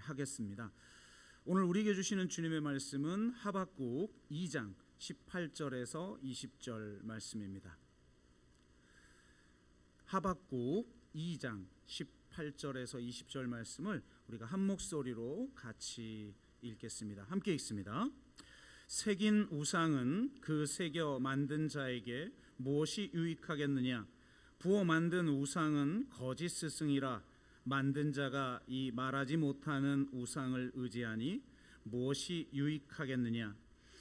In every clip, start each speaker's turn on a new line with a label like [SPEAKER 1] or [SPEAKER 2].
[SPEAKER 1] 하겠습니다. 오늘 우리에게 주시는 주님의 말씀은 하박국 2장 18절에서 20절 말씀입니다. 하박국 2장 18절에서 20절 말씀을 우리가 한 목소리로 같이 읽겠습니다. 함께 읽습니다. 새긴 우상은 그 새겨 만든 자에게 무엇이 유익하겠느냐? 부어 만든 우상은 거짓 스승이라 만든 자가 이 말하지 못하는 우상을 의지하니 무엇이 유익하겠느냐?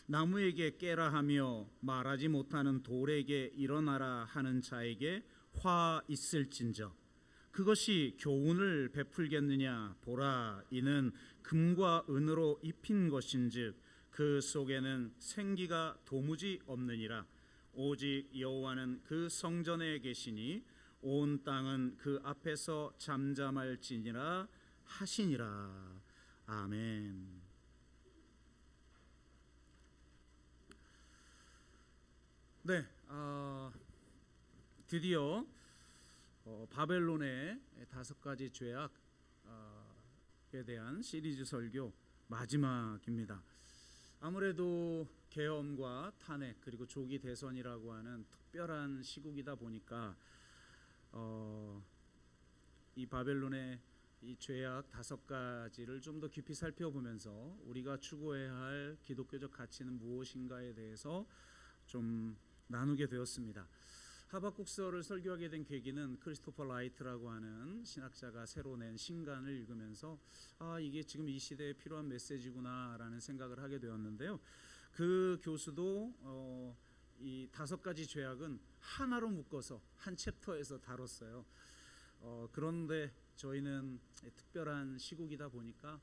[SPEAKER 1] 나무에게 깨라 하며 말하지 못하는 돌에게 일어나라 하는 자에게 화 있을진저 그것이 교훈을 베풀겠느냐? 보라, 이는 금과 은으로 입힌 것인즉 그 속에는 생기가 도무지 없느니라. 오직 여호와는 그 성전에 계시니 온 땅은 그 앞에서 잠잠할지니라 하시니라. 아멘. 네, 드디어 바벨론의 5가지 죄악에 대한 시리즈 설교 마지막입니다. 아무래도 계엄과 탄핵 그리고 조기 대선이라고 하는 특별한 시국이다 보니까 이 바벨론의 이 죄악 5가지를 좀 더 깊이 살펴보면서 우리가 추구해야 할 기독교적 가치는 무엇인가에 대해서 좀 나누게 되었습니다. 하박국서를 설교하게 된 계기는 크리스토퍼 라이트라고 하는 신학자가 새로 낸 신간을 읽으면서 이게 지금 이 시대에 필요한 메시지구나 라는 생각을 하게 되었는데요. 그 교수도 이 5가지 죄악은 하나로 묶어서 한 챕터에서 다뤘어요. 그런데 저희는 특별한 시국이다 보니까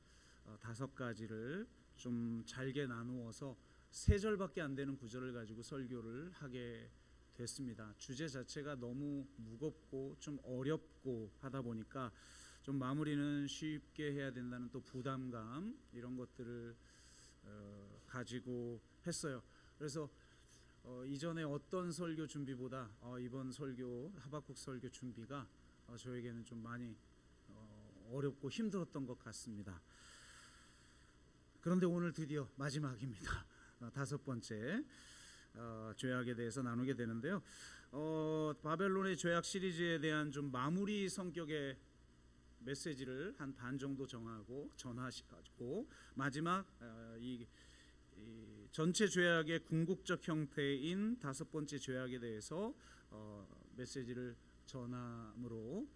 [SPEAKER 1] 5가지를 좀 잘게 나누어서 3절밖에 안 되는 구절을 가지고 설교를 하게 됐습니다. 주제 자체가 너무 무겁고 좀 어렵고 하다 보니까 좀 마무리는 쉽게 해야 된다는 또 부담감 이런 것들을 가지고 했어요. 그래서 이전에 어떤 설교 준비보다 이번 설교 하박국 설교 준비가 저에게는 좀 많이 어렵고 힘들었던 것 같습니다. 그런데 오늘 드디어 마지막입니다. 5번째 죄악에 대해서 나누게 되는데요. 바벨론의 죄악 시리즈에 대한 좀 마무리 성격의 메시지를 한 반 정도 정하고 전하시고 마지막 이 전체 죄악의 궁극적 형태인 5번째 죄악에 대해서 메시지를 전함으로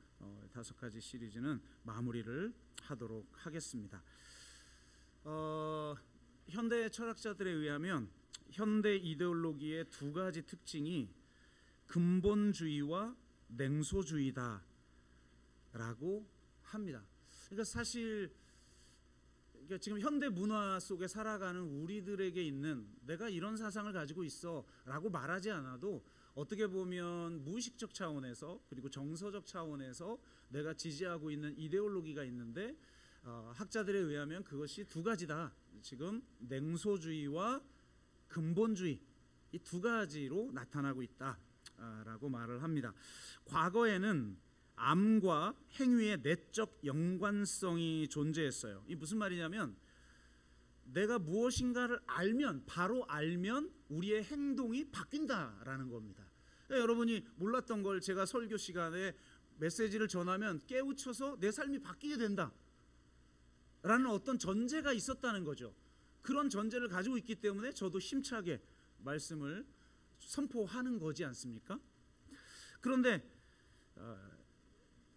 [SPEAKER 1] 5가지 시리즈는 마무리를 하도록 하겠습니다. 현대 철학자들에 의하면 현대 이데올로기의 2가지 특징이 근본주의와 냉소주의다라고 합니다. 그러니까 사실 지금 현대 문화 속에 살아가는 우리들에게 있는 내가 이런 사상을 가지고 있어라고 말하지 않아도 어떻게 보면 무의식적 차원에서 그리고 정서적 차원에서 내가 지지하고 있는 이데올로기가 있는데 학자들에 의하면 그것이 2가지다. 지금 냉소주의와 근본주의 이 2가지로 나타나고 있다라고 말을 합니다. 과거에는 암과 행위의 내적 연관성이 존재했어요. 이 무슨 말이냐면 내가 무엇인가를 바로 알면 우리의 행동이 바뀐다라는 겁니다. 그러니까 여러분이 몰랐던 걸 제가 설교 시간에 메시지를 전하면 깨우쳐서 내 삶이 바뀌게 된다 라는 어떤 전제가 있었다는 거죠. 그런 전제를 가지고 있기 때문에 저도 힘차게 말씀을 선포하는 거지 않습니까? 그런데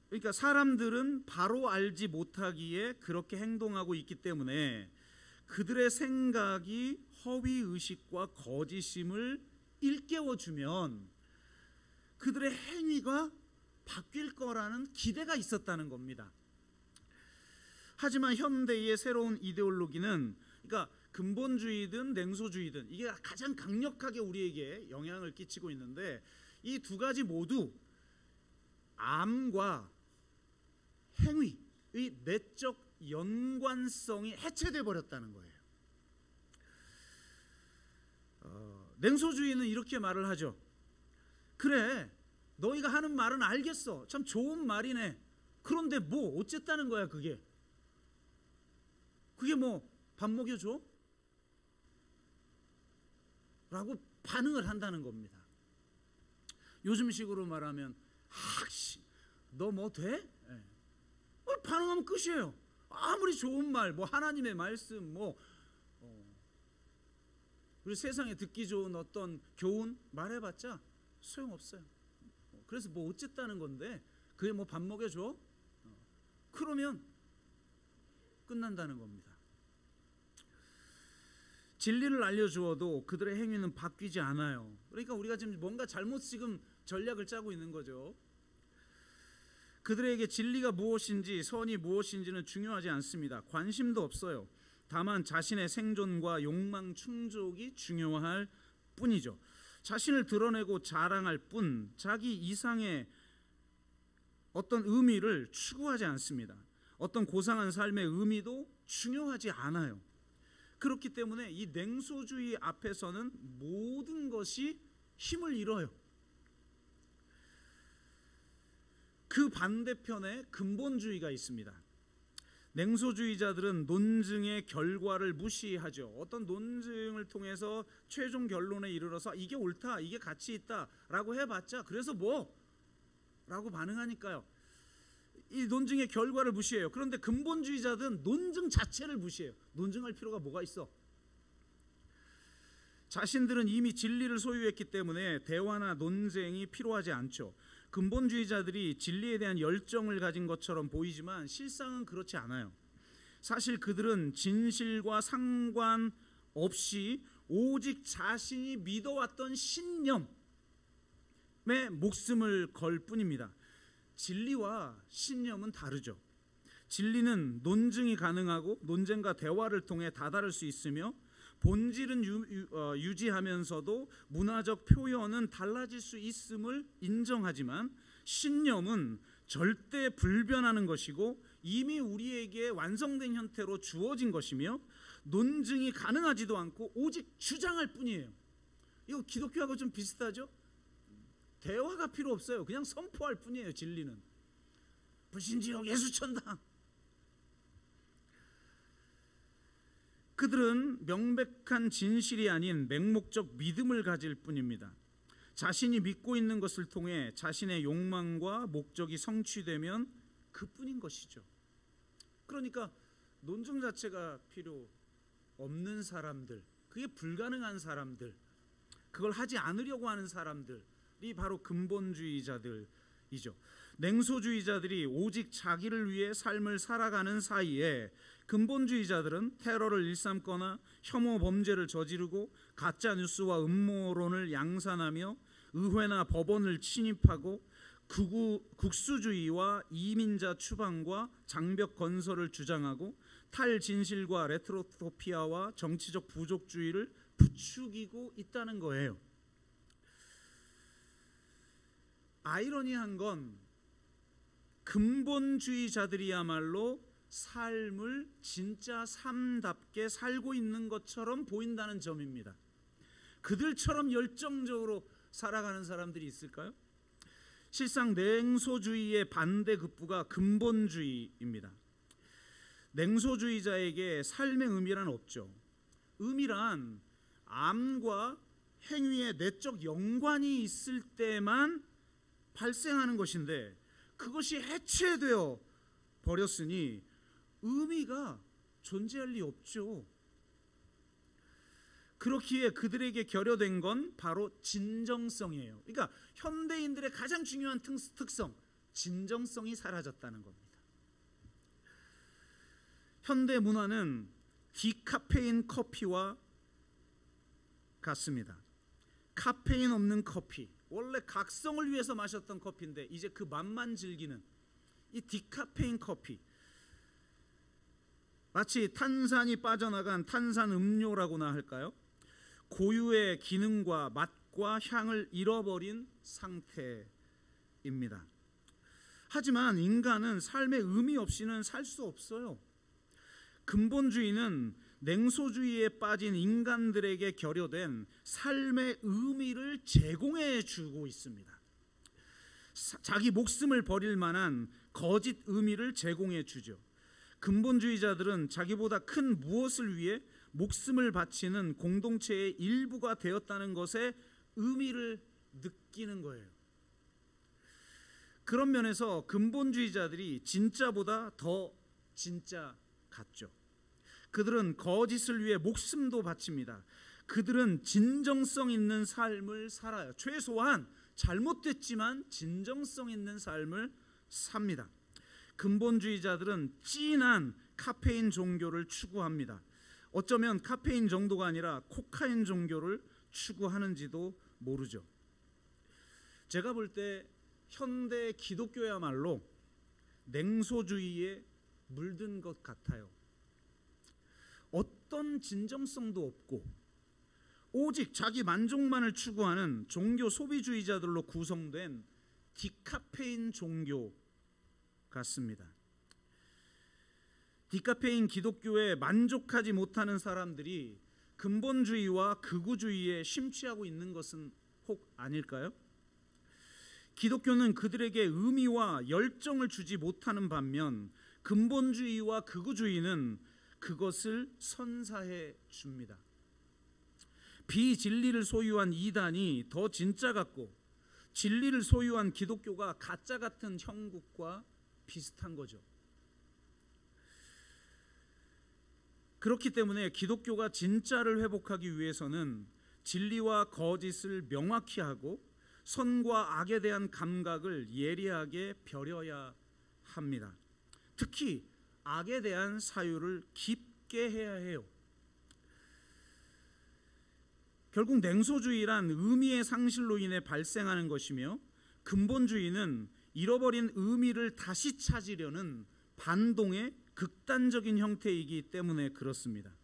[SPEAKER 1] 그러니까 사람들은 바로 알지 못하기에 그렇게 행동하고 있기 때문에 그들의 생각이 허위의식과 거짓임을 일깨워주면 그들의 행위가 바뀔 거라는 기대가 있었다는 겁니다. 하지만 현대의 새로운 이데올로기는 그러니까 근본주의든 냉소주의든 이게 가장 강력하게 우리에게 영향을 끼치고 있는데 이 2가지 모두 암과 행위의 내적 연관성이 해체돼 버렸다는 거예요. 냉소주의는 이렇게 말을 하죠. 그래, 너희가 하는 말은 알겠어. 참 좋은 말이네. 그런데 뭐 어쨌다는 거야 그게. 그게 뭐 밥 먹여줘? 라고 반응을 한다는 겁니다. 요즘식으로 말하면 너 뭐 돼? 반응하면 끝이에요. 아무리 좋은 말, 뭐 하나님의 말씀, 그리고 세상에 듣기 좋은 어떤 교훈 말해봤자 소용없어요. 그래서 뭐 어쨌다는 건데, 그게 뭐 밥 먹여줘? 그러면 끝난다는 겁니다. 진리를 알려주어도 그들의 행위는 바뀌지 않아요. 그러니까 우리가 지금 뭔가 잘못 지금 전략을 짜고 있는 거죠. 그들에게 진리가 무엇인지 선이 무엇인지는 중요하지 않습니다. 관심도 없어요. 다만 자신의 생존과 욕망 충족이 중요할 뿐이죠. 자신을 드러내고 자랑할 뿐 자기 이상의 어떤 의미를 추구하지 않습니다. 어떤 고상한 삶의 의미도 중요하지 않아요. 그렇기 때문에 이 냉소주의 앞에서는 모든 것이 힘을 잃어요. 그 반대편에 근본주의가 있습니다. 냉소주의자들은 논증의 결과를 무시하죠. 어떤 논증을 통해서 최종 결론에 이르러서 이게 옳다, 이게 가치 있다 라고 해봤자 그래서 뭐? 라고 반응하니까요. 이 논증의 결과를 무시해요. 그런데 근본주의자들은 논증 자체를 무시해요. 논증할 필요가 뭐가 있어? 자신들은 이미 진리를 소유했기 때문에 대화나 논쟁이 필요하지 않죠. 근본주의자들이 진리에 대한 열정을 가진 것처럼 보이지만 실상은 그렇지 않아요. 사실 그들은 진실과 상관없이 오직 자신이 믿어왔던 신념에 목숨을 걸 뿐입니다. 진리와 신념은 다르죠. 진리는 논증이 가능하고 논쟁과 대화를 통해 다다를 수 있으며 본질은 유지하면서도 문화적 표현은 달라질 수 있음을 인정하지만 신념은 절대 불변하는 것이고 이미 우리에게 완성된 형태로 주어진 것이며 논증이 가능하지도 않고 오직 주장할 뿐이에요. 이거 기독교하고 좀 비슷하죠? 대화가 필요 없어요. 그냥 선포할 뿐이에요. 진리는 불신지옥 예수천당. 그들은 명백한 진실이 아닌 맹목적 믿음을 가질 뿐입니다. 자신이 믿고 있는 것을 통해 자신의 욕망과 목적이 성취되면 그뿐인 것이죠. 그러니까 논증 자체가 필요 없는 사람들, 그게 불가능한 사람들, 그걸 하지 않으려고 하는 사람들이 바로 근본주의자들이죠. 냉소주의자들이 오직 자기를 위해 삶을 살아가는 사이에 근본주의자들은 테러를 일삼거나 혐오 범죄를 저지르고 가짜 뉴스와 음모론을 양산하며 의회나 법원을 침입하고 국수주의와 이민자 추방과 장벽 건설을 주장하고 탈진실과 레트로토피아와 정치적 부족주의를 부추기고 있다는 거예요. 아이러니한 건 근본주의자들이야말로 삶을 진짜 삶답게 살고 있는 것처럼 보인다는 점입니다. 그들처럼 열정적으로 살아가는 사람들이 있을까요? 실상 냉소주의의 반대급부가 근본주의입니다. 냉소주의자에게 삶의 의미란 없죠. 의미란 암과 행위의 내적 연관이 있을 때만 발생하는 것인데 그것이 해체되어 버렸으니 의미가 존재할 리 없죠. 그렇기에 그들에게 결여된 건 바로 진정성이에요. 그러니까 현대인들의 가장 중요한 특성, 진정성이 사라졌다는 겁니다. 현대 문화는 디카페인 커피와 같습니다. 카페인 없는 커피, 원래 각성을 위해서 마셨던 커피인데 이제 그 맛만 즐기는 이 디카페인 커피, 마치 탄산이 빠져나간 탄산 음료라고나 할까요? 고유의 기능과 맛과 향을 잃어버린 상태입니다. 하지만 인간은 삶의 의미 없이는 살 수 없어요. 근본주의는 냉소주의에 빠진 인간들에게 결여된 삶의 의미를 제공해 주고 있습니다. 자기 목숨을 버릴 만한 거짓 의미를 제공해 주죠. 근본주의자들은 자기보다 큰 무엇을 위해 목숨을 바치는 공동체의 일부가 되었다는 것에 의미를 느끼는 거예요. 그런 면에서 근본주의자들이 진짜보다 더 진짜 같죠. 그들은 거짓을 위해 목숨도 바칩니다. 그들은 진정성 있는 삶을 살아요. 최소한 잘못됐지만 진정성 있는 삶을 삽니다. 근본주의자들은 진한 카페인 종교를 추구합니다. 어쩌면 카페인 정도가 아니라 코카인 종교를 추구하는지도 모르죠. 제가 볼 때 현대 기독교야말로 냉소주의에 물든 것 같아요. 어떤 진정성도 없고 오직 자기 만족만을 추구하는 종교 소비주의자들로 구성된 디카페인 종교 같습니다. 디카페인 기독교에 만족하지 못하는 사람들이 근본주의와 극우주의에 심취하고 있는 것은 혹 아닐까요? 기독교는 그들에게 의미와 열정을 주지 못하는 반면 근본주의와 극우주의는 그것을 선사해 줍니다. 비진리를 소유한 이단이 더 진짜 같고 진리를 소유한 기독교가 가짜 같은 형국과 비슷한 거죠. 그렇기 때문에 기독교가 진짜를 회복하기 위해서는 진리와 거짓을 명확히 하고 선과 악에 대한 감각을 예리하게 벼려야 합니다. 특히 악에 대한 사유를 깊게 해야 해요. 결국 냉소주의란 의미의 상실로 인해 발생하는 것이며 근본주의는 잃어버린 의미를 다시 찾으려는 반동의 극단적인 형태이기 때문에 그렇습니다.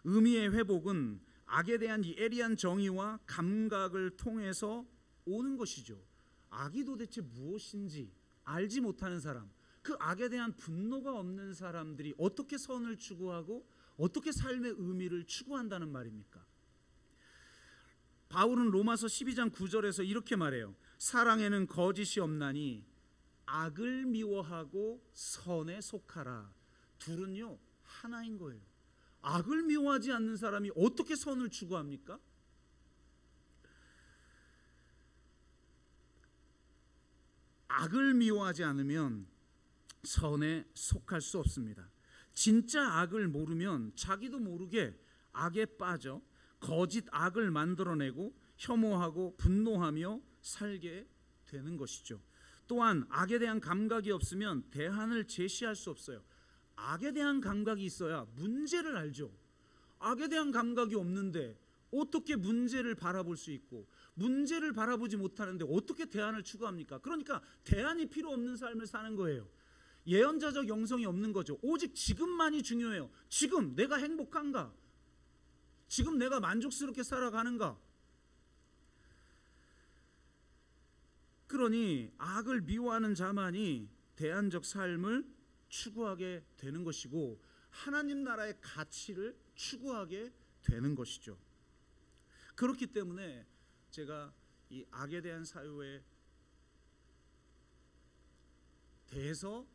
[SPEAKER 1] 의미의 회복은 악에 대한 예리한 정의와 감각을 통해서 오는 것이죠. 악이 도대체 무엇인지 알지 못하는 사람, 그 악에 대한 분노가 없는 사람들이 어떻게 선을 추구하고 어떻게 삶의 의미를 추구한다는 말입니까? 바울은 로마서 12장 9절에서 이렇게 말해요. 사랑에는 거짓이 없나니 악을 미워하고 선에 속하라. 둘은요 하나인 거예요. 악을 미워하지 않는 사람이 어떻게 선을 추구합니까? 악을 미워하지 않으면 선에 속할 수 없습니다. 진짜 악을 모르면 자기도 모르게 악에 빠져 거짓 악을 만들어내고 혐오하고 분노하며 살게 되는 것이죠. 또한 악에 대한 감각이 없으면 대안을 제시할 수 없어요. 악에 대한 감각이 있어야 문제를 알죠. 악에 대한 감각이 없는데 어떻게 문제를 바라볼 수 있고 문제를 바라보지 못하는데 어떻게 대안을 추구합니까? 그러니까 대안이 필요 없는 삶을 사는 거예요. 예언자적 영성이 없는 거죠. 오직 지금만이 중요해요. 지금 내가 행복한가? 지금 내가 만족스럽게 살아가는가? 그러니 악을 미워하는 자만이 대안적 삶을 추구하게 되는 것이고 하나님 나라의 가치를 추구하게 되는 것이죠. 그렇기 때문에 제가 이 악에 대한 사유에 대해서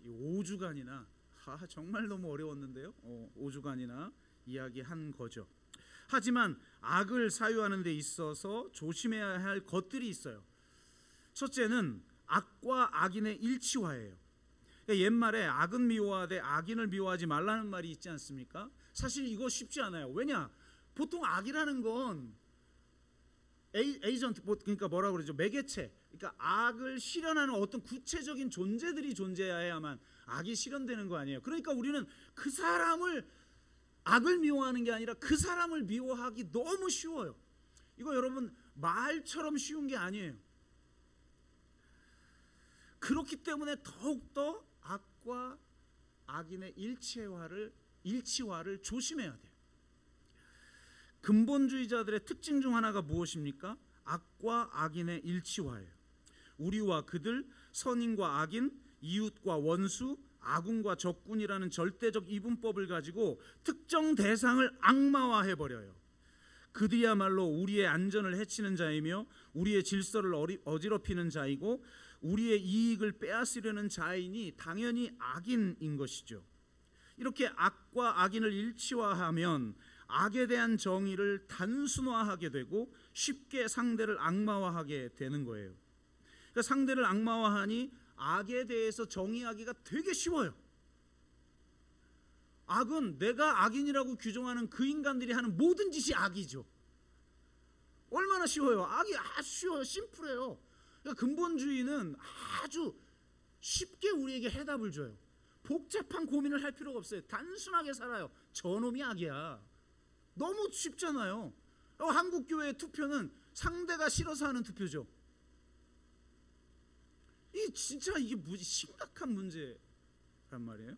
[SPEAKER 1] 5주간이나 정말 너무 어려웠는데요. 5주간이나 이야기한 거죠. 하지만 악을 사유하는 데 있어서 조심해야 할 것들이 있어요. 첫째는 악과 악인의 일치화예요. 그러니까 옛말에 악은 미워하되 악인을 미워하지 말라는 말이 있지 않습니까? 사실 이거 쉽지 않아요. 왜냐? 보통 악이라는 건 에이전트, 그러니까 뭐라고 그러죠? 매개체. 그러니까 악을 실현하는 어떤 구체적인 존재들이 존재해야만 악이 실현되는 거 아니에요. 그러니까 우리는 그 사람을 악을 미워하는 게 아니라 그 사람을 미워하기 너무 쉬워요. 이거 여러분 말처럼 쉬운 게 아니에요. 그렇기 때문에 더욱더 악과 악인의 일치화를 조심해야 돼요. 근본주의자들의 특징 중 하나가 무엇입니까? 악과 악인의 일치화예요. 우리와 그들, 선인과 악인, 이웃과 원수, 아군과 적군이라는 절대적 이분법을 가지고 특정 대상을 악마화해버려요. 그들이야말로 우리의 안전을 해치는 자이며 우리의 질서를 어지럽히는 자이고 우리의 이익을 빼앗으려는 자이니 당연히 악인인 것이죠. 이렇게 악과 악인을 일치화하면 악에 대한 정의를 단순화하게 되고 쉽게 상대를 악마화하게 되는 거예요. 그러니까 상대를 악마화하니 악에 대해서 정의하기가 되게 쉬워요. 악은 내가 악인이라고 규정하는 그 인간들이 하는 모든 짓이 악이죠. 얼마나 쉬워요. 악이 아주 쉬워요. 심플해요. 그러니까 근본주의는 아주 쉽게 우리에게 해답을 줘요. 복잡한 고민을 할 필요가 없어요. 단순하게 살아요. 저놈이 악이야. 너무 쉽잖아요. 한국교회의 투표는 상대가 싫어서 하는 투표죠. 이 진짜 이게 심각한 문제란 말이에요.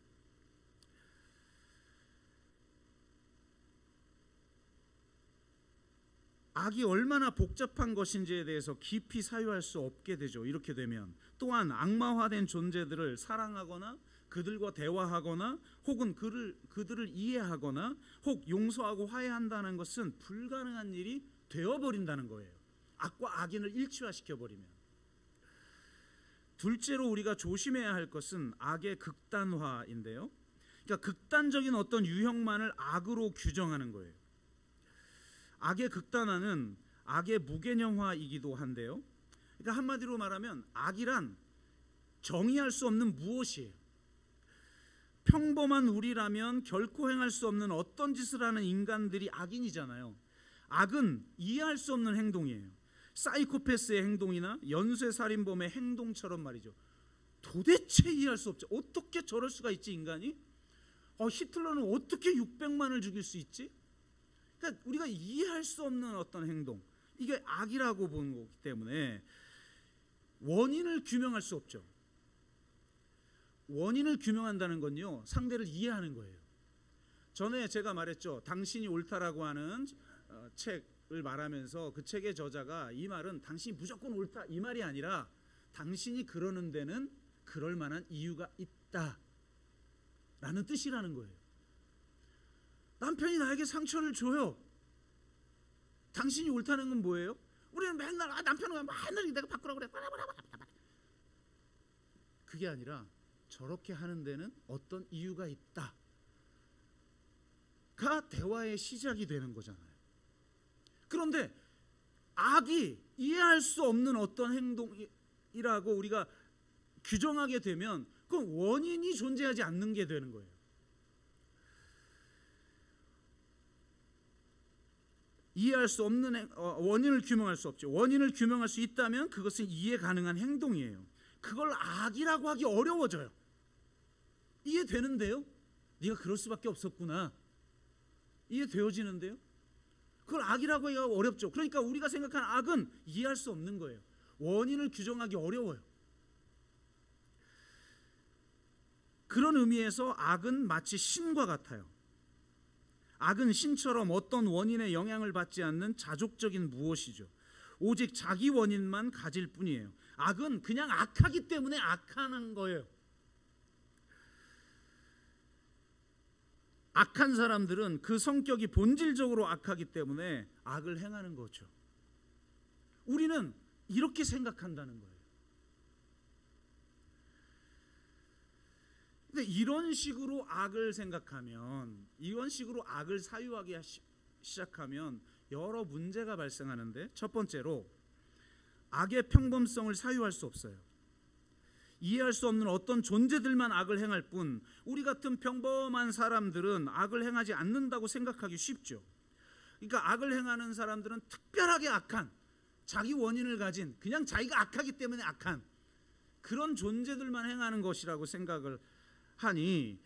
[SPEAKER 1] 악이 얼마나 복잡한 것인지에 대해서 깊이 사유할 수 없게 되죠. 이렇게 되면 또한 악마화된 존재들을 사랑하거나 그들과 대화하거나 혹은 그들을 이해하거나 혹 용서하고 화해한다는 것은 불가능한 일이 되어버린다는 거예요. 악과 악인을 일치화시켜버리면. 둘째로 우리가 조심해야 할 것은 악의 극단화인데요. 그러니까 극단적인 어떤 유형만을 악으로 규정하는 거예요. 악의 극단화는 악의 무개념화이기도 한데요. 그러니까 한마디로 말하면 악이란 정의할 수 없는 무엇이에요. 평범한 우리라면 결코 행할 수 없는 어떤 짓을 하는 인간들이 악인이잖아요. 악은 이해할 수 없는 행동이에요. 사이코패스의 행동이나 연쇄살인범의 행동처럼 말이죠. 도대체 이해할 수 없죠. 어떻게 저럴 수가 있지 인간이? 히틀러는 어떻게 600만을 죽일 수 있지? 그러니까 우리가 이해할 수 없는 어떤 행동, 이게 악이라고 보는 거기 때문에 원인을 규명할 수 없죠. 원인을 규명한다는 건요, 상대를 이해하는 거예요. 전에 제가 말했죠. 당신이 옳다라고 하는 책을 말하면서 그 책의 저자가 이 말은 당신이 무조건 옳다 이 말이 아니라 당신이 그러는 데는 그럴 만한 이유가 있다 라는 뜻이라는 거예요. 남편이 나에게 상처를 줘요. 당신이 옳다는 건 뭐예요? 우리는 맨날 남편은 맨날 내가 바꾸라고 그래. 그게 아니라 저렇게 하는 데는 어떤 이유가 있다 가 대화의 시작이 되는 거잖아요. 그런데 악이 이해할 수 없는 어떤 행동이라고 우리가 규정하게 되면 그건 원인이 존재하지 않는 게 되는 거예요. 이해할 수 없는 원인을 규명할 수 없죠. 원인을 규명할 수 있다면 그것은 이해 가능한 행동이에요. 그걸 악이라고 하기 어려워져요. 이해되는데요? 네가 그럴 수밖에 없었구나. 이해되어지는데요? 그걸 악이라고 하기가 어렵죠. 그러니까 우리가 생각하는 악은 이해할 수 없는 거예요. 원인을 규정하기 어려워요. 그런 의미에서 악은 마치 신과 같아요. 악은 신처럼 어떤 원인의 영향을 받지 않는 자족적인 무엇이죠. 오직 자기 원인만 가질 뿐이에요. 악은 그냥 악하기 때문에 악한 거예요. 악한 사람들은 그 성격이 본질적으로 악하기 때문에 악을 행하는 거죠. 우리는 이렇게 생각한다는 거예요. 근데 이런 식으로 악을 생각하면, 이런 식으로 악을 사유하기 시작하면 여러 문제가 발생하는데, 첫 번째로 악의 평범성을 사유할 수 없어요. 이해할 수 없는 어떤 존재들만 악을 행할 뿐 우리 같은 평범한 사람들은 악을 행하지 않는다고 생각하기 쉽죠. 그러니까 악을 행하는 사람들은 특별하게 악한, 자기 원인을 가진, 그냥 자기가 악하기 때문에 악한 그런 존재들만 행하는 것이라고 생각을 하니,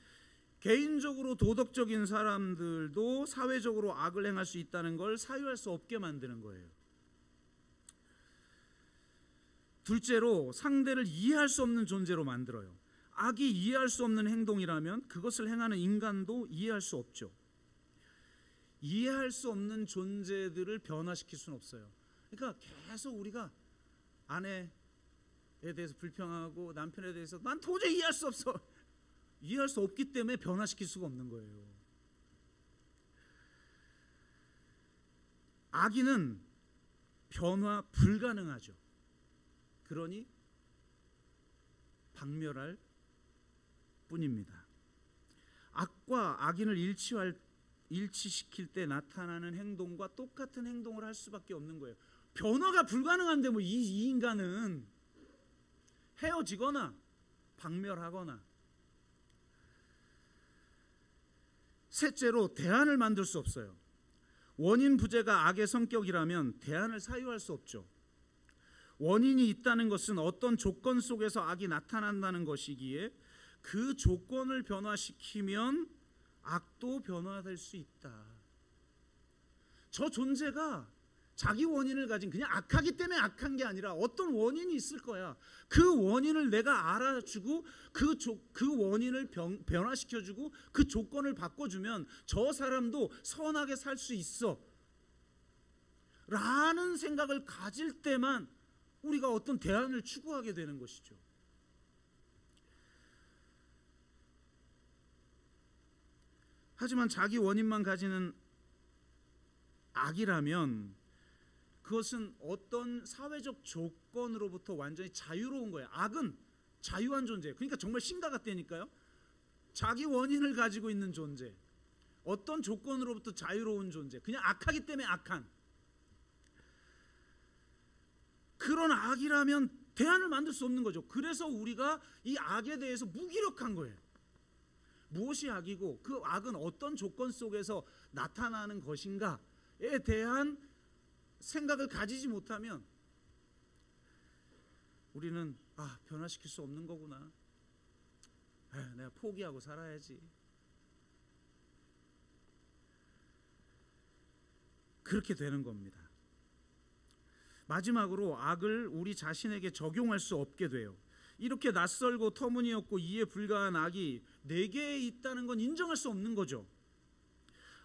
[SPEAKER 1] 개인적으로 도덕적인 사람들도 사회적으로 악을 행할 수 있다는 걸 사유할 수 없게 만드는 거예요. 둘째로 상대를 이해할 수 없는 존재로 만들어요. 악이 이해할 수 없는 행동이라면 그것을 행하는 인간도 이해할 수 없죠. 이해할 수 없는 존재들을 변화시킬 수는 없어요. 그러니까 계속 우리가 아내에 대해서 불평하고 남편에 대해서 난 도저히 이해할 수 없어. 이해할 수 없기 때문에 변화시킬 수가 없는 거예요. 악인은 변화 불가능하죠. 그러니 박멸할 뿐입니다. 악과 악인을 일치시킬 때 나타나는 행동과 똑같은 행동을 할 수밖에 없는 거예요. 변화가 불가능한데 뭐 이 인간은 헤어지거나 박멸하거나. 셋째로 대안을 만들 수 없어요. 원인 부재가 악의 성격이라면 대안을 사유할 수 없죠. 원인이 있다는 것은 어떤 조건 속에서 악이 나타난다는 것이기에 그 조건을 변화시키면 악도 변화될 수 있다. 저 존재가 자기 원인을 가진 그냥 악하기 때문에 악한 게 아니라 어떤 원인이 있을 거야. 그 원인을 내가 알아주고 그 원인을 변화시켜주고 그 조건을 바꿔주면 저 사람도 선하게 살 수 있어 라는 생각을 가질 때만 우리가 어떤 대안을 추구하게 되는 것이죠. 하지만 자기 원인만 가지는 악이라면 그것은 어떤 사회적 조건으로부터 완전히 자유로운 거예요. 악은 자유한 존재. 그러니까 정말 신과 같다니까요. 자기 원인을 가지고 있는 존재. 어떤 조건으로부터 자유로운 존재. 그냥 악하기 때문에 악한. 그런 악이라면 대안을 만들 수 없는 거죠. 그래서 우리가 이 악에 대해서 무기력한 거예요. 무엇이 악이고 그 악은 어떤 조건 속에서 나타나는 것인가에 대한 생각을 가지지 못하면 우리는 변화시킬 수 없는 거구나. 내가 포기하고 살아야지. 그렇게 되는 겁니다. 마지막으로 악을 우리 자신에게 적용할 수 없게 돼요. 이렇게 낯설고 터무니없고 이해 불가한 악이 내게 있다는 건 인정할 수 없는 거죠.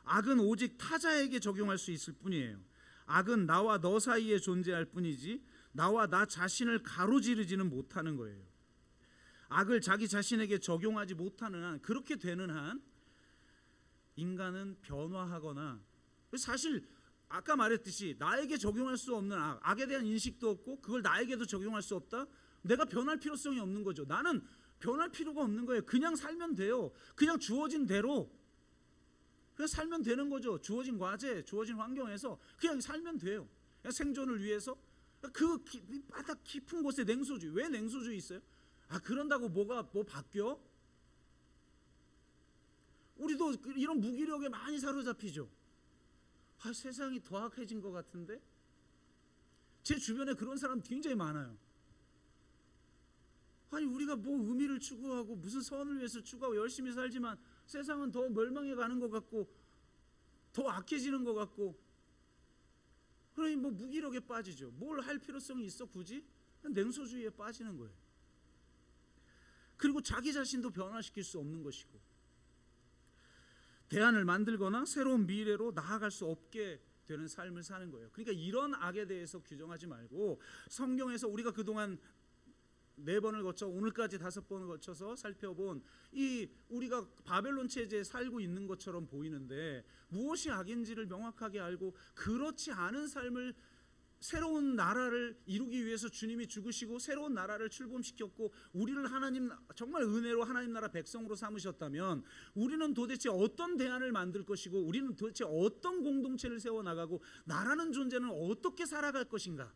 [SPEAKER 1] 악은 오직 타자에게 적용할 수 있을 뿐이에요. 악은 나와 너 사이에 존재할 뿐이지 나와 나 자신을 가로지르지는 못하는 거예요. 악을 자기 자신에게 적용하지 못하는 한, 그렇게 되는 한 인간은 변화하거나, 사실 아까 말했듯이 나에게 적용할 수 없는 악에 대한 인식도 없고 그걸 나에게도 적용할 수 없다? 내가 변할 필요성이 없는 거죠. 나는 변할 필요가 없는 거예요. 그냥 살면 돼요. 그냥 주어진 대로 그냥 살면 되는 거죠. 주어진 과제, 주어진 환경에서 그냥 살면 돼요. 그냥 생존을 위해서. 그 바닥 깊은 곳에 냉소주의. 왜 냉소주의 있어요? 그런다고 뭐 바뀌어? 우리도 이런 무기력에 많이 사로잡히죠. 세상이 더 악해진 것 같은데? 제 주변에 그런 사람 굉장히 많아요. 우리가 뭐 의미를 추구하고 무슨 선을 위해서 추구하고 열심히 살지만 세상은 더 멸망해 가는 것 같고 더 악해지는 것 같고, 그러니 뭐 무기력에 빠지죠. 뭘 할 필요성이 있어 굳이? 냉소주의에 빠지는 거예요. 그리고 자기 자신도 변화시킬 수 없는 것이고 대안을 만들거나 새로운 미래로 나아갈 수 없게 되는 삶을 사는 거예요. 그러니까 이런 악에 대해서 규정하지 말고 성경에서 우리가 그동안 4번을 거쳐 오늘까지 5번을 거쳐서 살펴본 이 우리가 바벨론 체제에 살고 있는 것처럼 보이는데 무엇이 악인지를 명확하게 알고 그렇지 않은 삶을, 새로운 나라를 이루기 위해서 주님이 죽으시고 새로운 나라를 출범시켰고 우리를 하나님 정말 은혜로 하나님 나라 백성으로 삼으셨다면 우리는 도대체 어떤 대안을 만들 것이고 우리는 도대체 어떤 공동체를 세워나가고 나라는 존재는 어떻게 살아갈 것인가,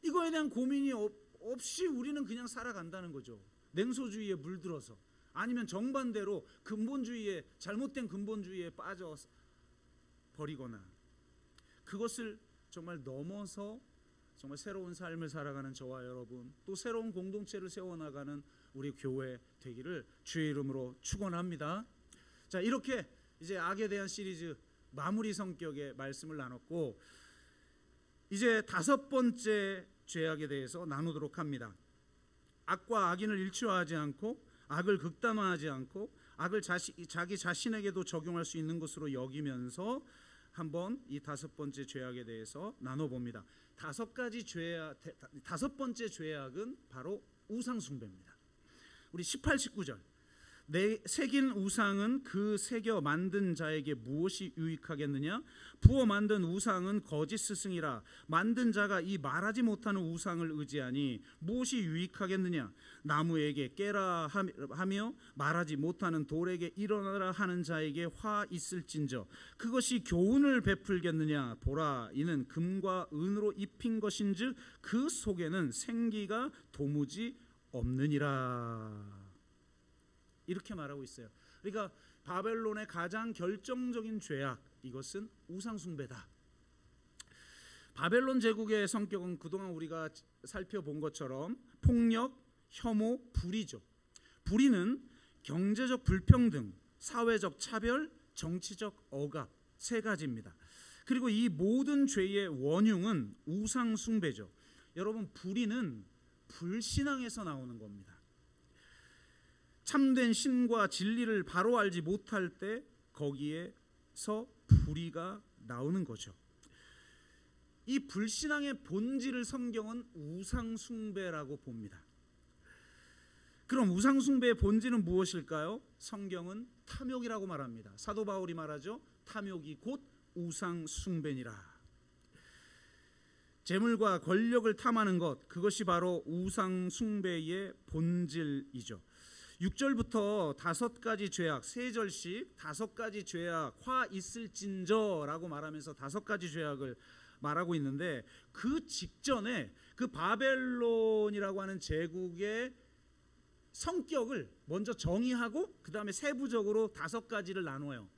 [SPEAKER 1] 이거에 대한 고민이 없이 우리는 그냥 살아간다는 거죠. 냉소주의에 물들어서, 아니면 정반대로 근본주의에, 잘못된 근본주의에 빠져 버리거나, 그것을 정말 넘어서 정말 새로운 삶을 살아가는 저와 여러분, 또 새로운 공동체를 세워나가는 우리 교회 되기를 주의 이름으로 축원합니다. 자, 이렇게 이제 악에 대한 시리즈 마무리 성격의 말씀을 나눴고, 이제 5번째 죄악에 대해서 나누도록 합니다. 악과 악인을 일치화하지 않고 악을 극단화하지 않고 악을 자기 자신에게도 적용할 수 있는 것으로 여기면서 한번 이 5번째 죄악에 대해서 나눠봅니다. 5번째 죄악은 바로 우상숭배입니다. 우리 18, 19절. 새긴 우상은 그 새겨 만든 자에게 무엇이 유익하겠느냐? 부어 만든 우상은 거짓 스승이라 만든 자가 이 말하지 못하는 우상을 의지하니 무엇이 유익하겠느냐? 나무에게 깨라 하며 말하지 못하는 돌에게 일어나라 하는 자에게 화 있을진저 그것이 교훈을 베풀겠느냐? 보라, 이는 금과 은으로 입힌 것인즉 그 속에는 생기가 도무지 없느니라. 이렇게 말하고 있어요. 그러니까 바벨론의 가장 결정적인 죄악, 이것은 우상 숭배다. 바벨론 제국의 성격은 그동안 우리가 살펴본 것처럼 폭력, 혐오, 불의죠. 불의는 경제적 불평등, 사회적 차별, 정치적 억압, 세 가지입니다. 그리고 이 모든 죄의 원흉은 우상 숭배죠. 여러분, 불의는 불신앙에서 나오는 겁니다. 참된 신과 진리를 바로 알지 못할 때 거기에서 불의가 나오는 거죠. 이 불신앙의 본질을 성경은 우상 숭배라고 봅니다. 그럼 우상 숭배의 본질은 무엇일까요? 성경은 탐욕이라고 말합니다. 사도 바울이 말하죠. 탐욕이 곧 우상 숭배니라. 재물과 권력을 탐하는 것, 그것이 바로 우상 숭배의 본질이죠. 6절부터 5가지 죄악, 3절씩 5가지 죄악, 화 있을진저라고 말하면서 5가지 죄악을 말하고 있는데, 그 직전에 그 바벨론이라고 하는 제국의 성격을 먼저 정의하고 그 다음에 세부적으로 5가지를 나눠요.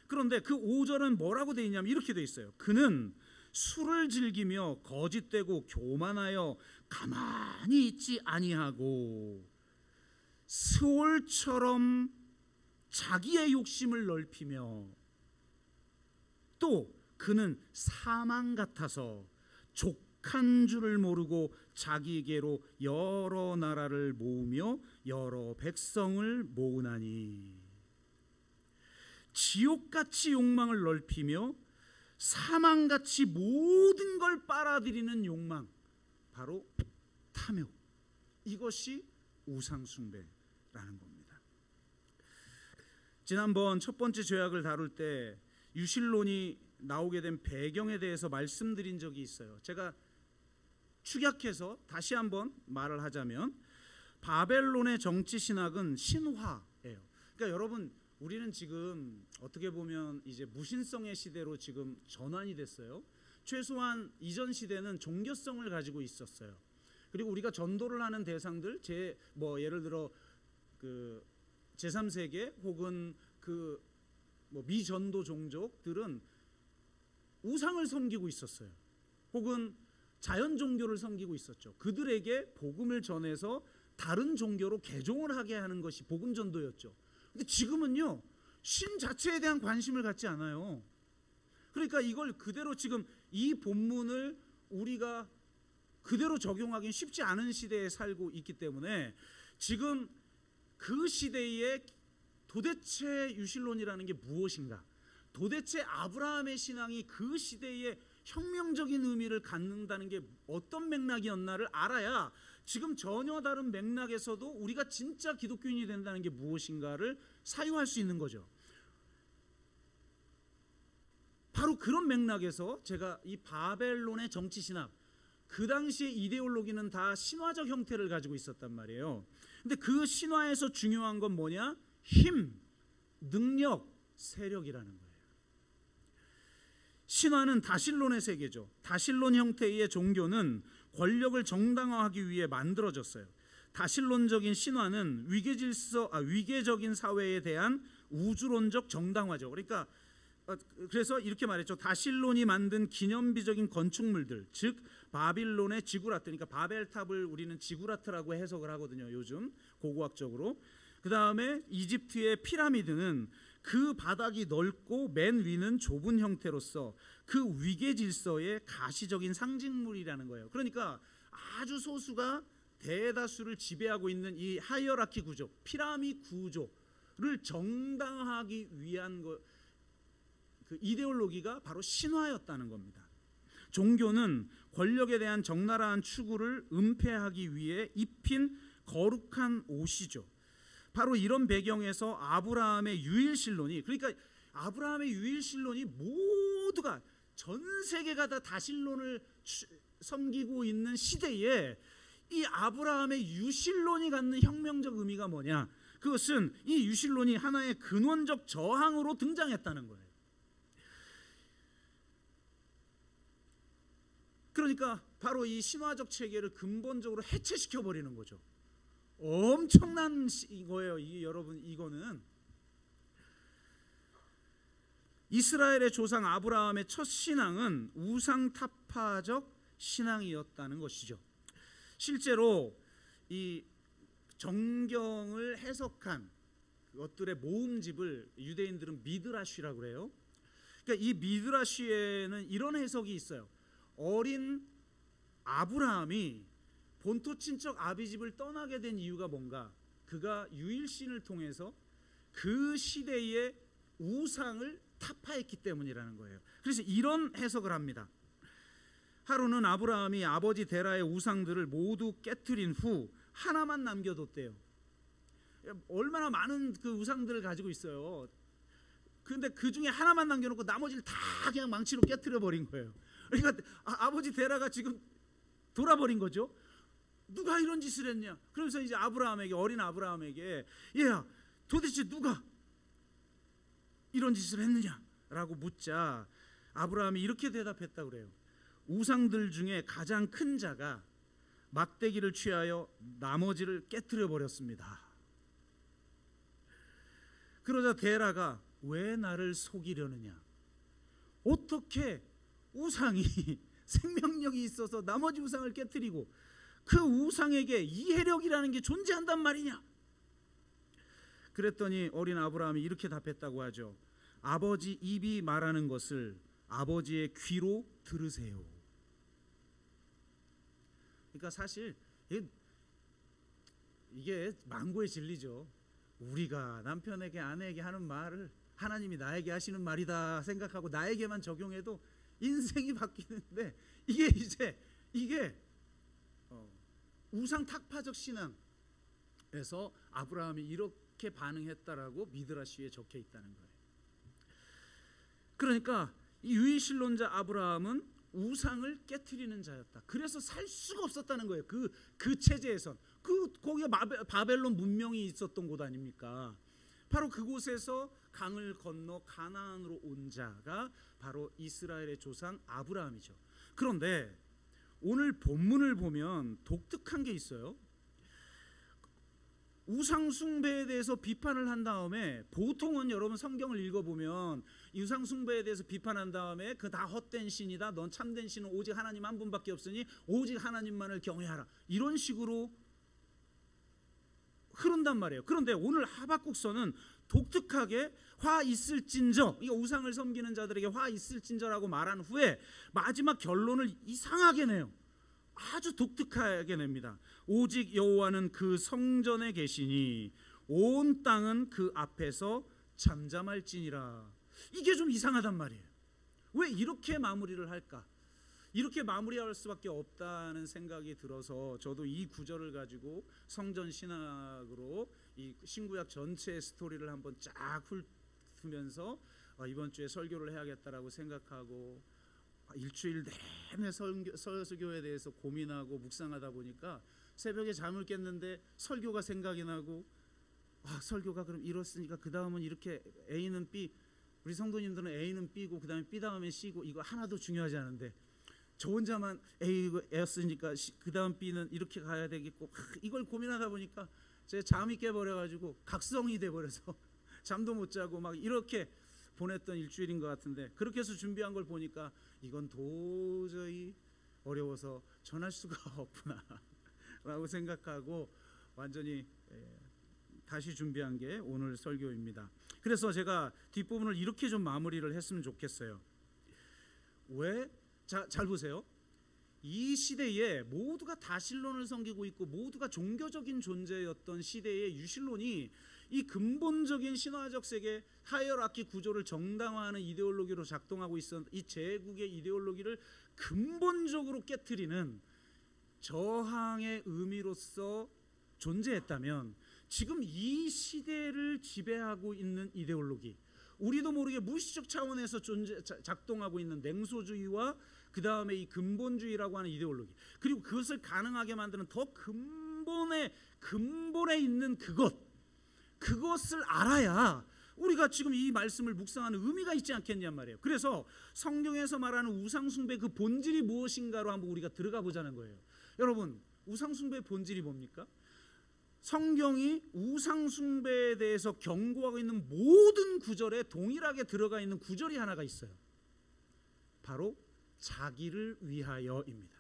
[SPEAKER 1] 그런데 그 5절은 뭐라고 되어 있냐면 이렇게 되어 있어요. 그는 술을 즐기며 거짓되고 교만하여 가만히 있지 아니하고 스올처럼 자기의 욕심을 넓히며, 또 그는 사망 같아서 족한 줄을 모르고 자기에게로 여러 나라를 모으며 여러 백성을 모으나니, 지옥같이 욕망을 넓히며 사망같이 모든 걸 빨아들이는 욕망, 바로 탐욕, 이것이 우상숭배라는 겁니다. 지난번 첫 번째 죄악을 다룰 때 유실론이 나오게 된 배경에 대해서 말씀드린 적이 있어요. 제가 축약해서 다시 한번 말을 하자면, 바벨론의 정치 신학은 신화예요. 그러니까 여러분, 우리는 지금 어떻게 보면 이제 무신성의 시대로 지금 전환이 됐어요. 최소한 이전 시대는 종교성을 가지고 있었어요. 그리고 우리가 전도를 하는 대상들, 예를 들어 그 제3세계 혹은 그 미전도 종족들은 우상을 섬기고 있었어요. 혹은 자연 종교를 섬기고 있었죠. 그들에게 복음을 전해서 다른 종교로 개종을 하게 하는 것이 복음 전도였죠. 근데 지금은요, 신 자체에 대한 관심을 갖지 않아요. 그러니까 이걸 그대로 지금 이 본문을 우리가 그대로 적용하기는 쉽지 않은 시대에 살고 있기 때문에, 지금 그 시대에 도대체 유실론이라는 게 무엇인가, 도대체 아브라함의 신앙이 그 시대에 혁명적인 의미를 갖는다는 게 어떤 맥락이었나를 알아야 지금 전혀 다른 맥락에서도 우리가 진짜 기독교인이 된다는 게 무엇인가를 사유할 수 있는 거죠. 바로 그런 맥락에서 제가 이 바벨론의 정치 신학, 그 당시의 이데올로기는 다 신화적 형태를 가지고 있었단 말이에요. 근데 그 신화에서 중요한 건 뭐냐? 힘, 능력, 세력이라는 거예요. 신화는 다실론의 세계죠. 다실론 형태의 종교는 권력을 정당화하기 위해 만들어졌어요. 다실론적인 신화는 위계적인 사회에 대한 우주론적 정당화죠. 그러니까 그래서 이렇게 말했죠. 다실론이 만든 기념비적인 건축물들, 즉 바빌론의 지구라트, 그러니까 바벨탑을 우리는 지구라트라고 해석을 하거든요, 요즘 고고학적으로. 그 다음에 이집트의 피라미드는 그 바닥이 넓고 맨 위는 좁은 형태로서 그 위계 질서의 가시적인 상징물이라는 거예요. 그러니까 아주 소수가 대다수를 지배하고 있는 이 하이어라키 구조, 피라미드 구조를 정당화하기 위한 그 이데올로기가 바로 신화였다는 겁니다. 종교는 권력에 대한 적나라한 추구를 은폐하기 위해 입힌 거룩한 옷이죠. 바로 이런 배경에서 아브라함의 유일신론이, 그러니까 아브라함의 유일신론이 모두가 전 세계가 다 다신론을 섬기고 있는 시대에 이 아브라함의 유신론이 갖는 혁명적 의미가 뭐냐? 그것은 이 유신론이 하나의 근원적 저항으로 등장했다는 거예요. 그러니까 바로 이 신화적 체계를 근본적으로 해체시켜 버리는 거죠. 엄청난 이거예요. 여러분, 이거는 이스라엘의 조상 아브라함의 첫 신앙은 우상 타파적 신앙이었다는 것이죠. 실제로 이 정경을 해석한 것들의 모음집을 유대인들은 미드라시라고 그래요. 그러니까 이 미드라시에는 이런 해석이 있어요. 어린 아브라함이 본토 친척 아비집을 떠나게 된 이유가 뭔가? 그가 유일신을 통해서 그 시대의 우상을 타파했기 때문이라는 거예요. 그래서 이런 해석을 합니다. 하루는 아브라함이 아버지 데라의 우상들을 모두 깨트린 후 하나만 남겨뒀대요. 얼마나 많은 그 우상들을 가지고 있어요. 근데 그 중에 하나만 남겨놓고 나머지를 다 그냥 망치로 깨트려 버린 거예요. 그러니까 아버지 데라가 지금 돌아버린 거죠. 누가 이런 짓을 했냐? 그러면서 이제 어린 아브라함에게 얘야, 도대체 누가 이런 짓을 했느냐라고 묻자 아브라함이 이렇게 대답했다고 그래요. 우상들 중에 가장 큰 자가 막대기를 취하여 나머지를 깨트려 버렸습니다. 그러자 데라가 왜 나를 속이려느냐? 어떻게 우상이 생명력이 있어서 나머지 우상을 깨트리고 그 우상에게 이해력이라는 게 존재한단 말이냐? 그랬더니 어린 아브라함이 이렇게 답했다고 하죠. 아버지 입이 말하는 것을 아버지의 귀로 들으세요. 그러니까 사실 이게 망고의 진리죠. 우리가 남편에게 아내에게 하는 말을 하나님이 나에게 하시는 말이다 생각하고 나에게만 적용해도 인생이 바뀌는데, 이게 우상 탁파적 신앙에서 아브라함이 이렇게 반응했다라고 미드라시에 적혀 있다는 거예요. 그러니까 이 유일신론자 아브라함은 우상을 깨트리는 자였다. 그래서 살 수가 없었다는 거예요. 그 체제에선 거기가 바벨론 문명이 있었던 곳 아닙니까? 바로 그곳에서 강을 건너 가나안으로 온 자가 바로 이스라엘의 조상 아브라함이죠. 그런데 오늘 본문을 보면 독특한 게 있어요. 우상 숭배에 대해서 비판을 한 다음에, 보통은 여러분 성경을 읽어보면 이 우상 숭배에 대해서 비판한 다음에 그 다 헛된 신이다, 넌 참된 신은 오직 하나님 한 분밖에 없으니 오직 하나님만을 경외하라, 이런 식으로 흐른단 말이에요. 그런데 오늘 하박국서는 독특하게 화 있을진저, 이거 우상을 섬기는 자들에게 화 있을진저라고 말한 후에 마지막 결론을 이상하게 내요. 아주 독특하게 냅니다. 오직 여호와는 그 성전에 계시니 온 땅은 그 앞에서 잠잠할지니라. 이게 좀 이상하단 말이에요. 왜 이렇게 마무리를 할까? 이렇게 마무리할 수밖에 없다는 생각이 들어서 저도 이 구절을 가지고 성전 신학으로 이 신구약 전체의 스토리를 한번 쫙 훑으면서 이번 주에 설교를 해야겠다라고 생각하고 일주일 내내 설교에 대해서 고민하고 묵상하다 보니까 새벽에 잠을 깼는데 설교가 생각이 나고, 설교가 그럼 이렇으니까 그 다음은 이렇게 A는 B, 우리 성도님들은 A는 B고 그 다음에 B 다음에 C고, 이거 하나도 중요하지 않은데 저 혼자만 A였으니까 그 다음 B는 이렇게 가야 되겠고, 이걸 고민하다 보니까 제 잠이 깨버려가지고 각성이 돼버려서 잠도 못 자고 막 이렇게 보냈던 일주일인 것 같은데, 그렇게 해서 준비한 걸 보니까 이건 도저히 어려워서 전할 수가 없구나 라고 생각하고 완전히 다시 준비한 게 오늘 설교입니다. 그래서 제가 뒷부분을 이렇게 좀 마무리를 했으면 좋겠어요. 왜? 잘 보세요. 이 시대에 모두가 다신론을 섬기고 있고 모두가 종교적인 존재였던 시대의 유신론이 이 근본적인 신화적 세계 하이어라키 구조를 정당화하는 이데올로기로 작동하고 있었던 이 제국의 이데올로기를 근본적으로 깨트리는 저항의 의미로서 존재했다면, 지금 이 시대를 지배하고 있는 이데올로기, 우리도 모르게 무의식적 차원에서 작동하고 있는 냉소주의와 그 다음에 이 근본주의라고 하는 이데올로기, 그리고 그것을 가능하게 만드는 더 근본에 있는 그것을 알아야 우리가 지금 이 말씀을 묵상하는 의미가 있지 않겠냔 말이에요. 그래서 성경에서 말하는 우상숭배 그 본질이 무엇인가로 한번 우리가 들어가 보자는 거예요. 여러분, 우상숭배의 본질이 뭡니까? 성경이 우상숭배에 대해서 경고하고 있는 모든 구절에 동일하게 들어가 있는 구절이 하나가 있어요. 바로 자기를 위하여입니다.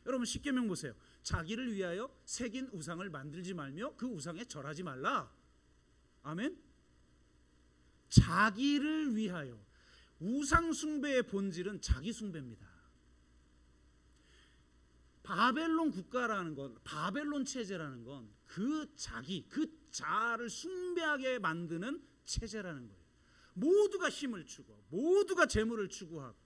[SPEAKER 1] 여러분, 십계명 보세요. 자기를 위하여 새긴 우상을 만들지 말며 그 우상에 절하지 말라. 아멘. 자기를 위하여. 우상숭배의 본질은 자기숭배입니다. 바벨론 국가라는 건, 바벨론 체제라는 건 그 자아를 숭배하게 만드는 체제라는 거예요. 모두가 힘을 추구하고 모두가 재물을 추구하고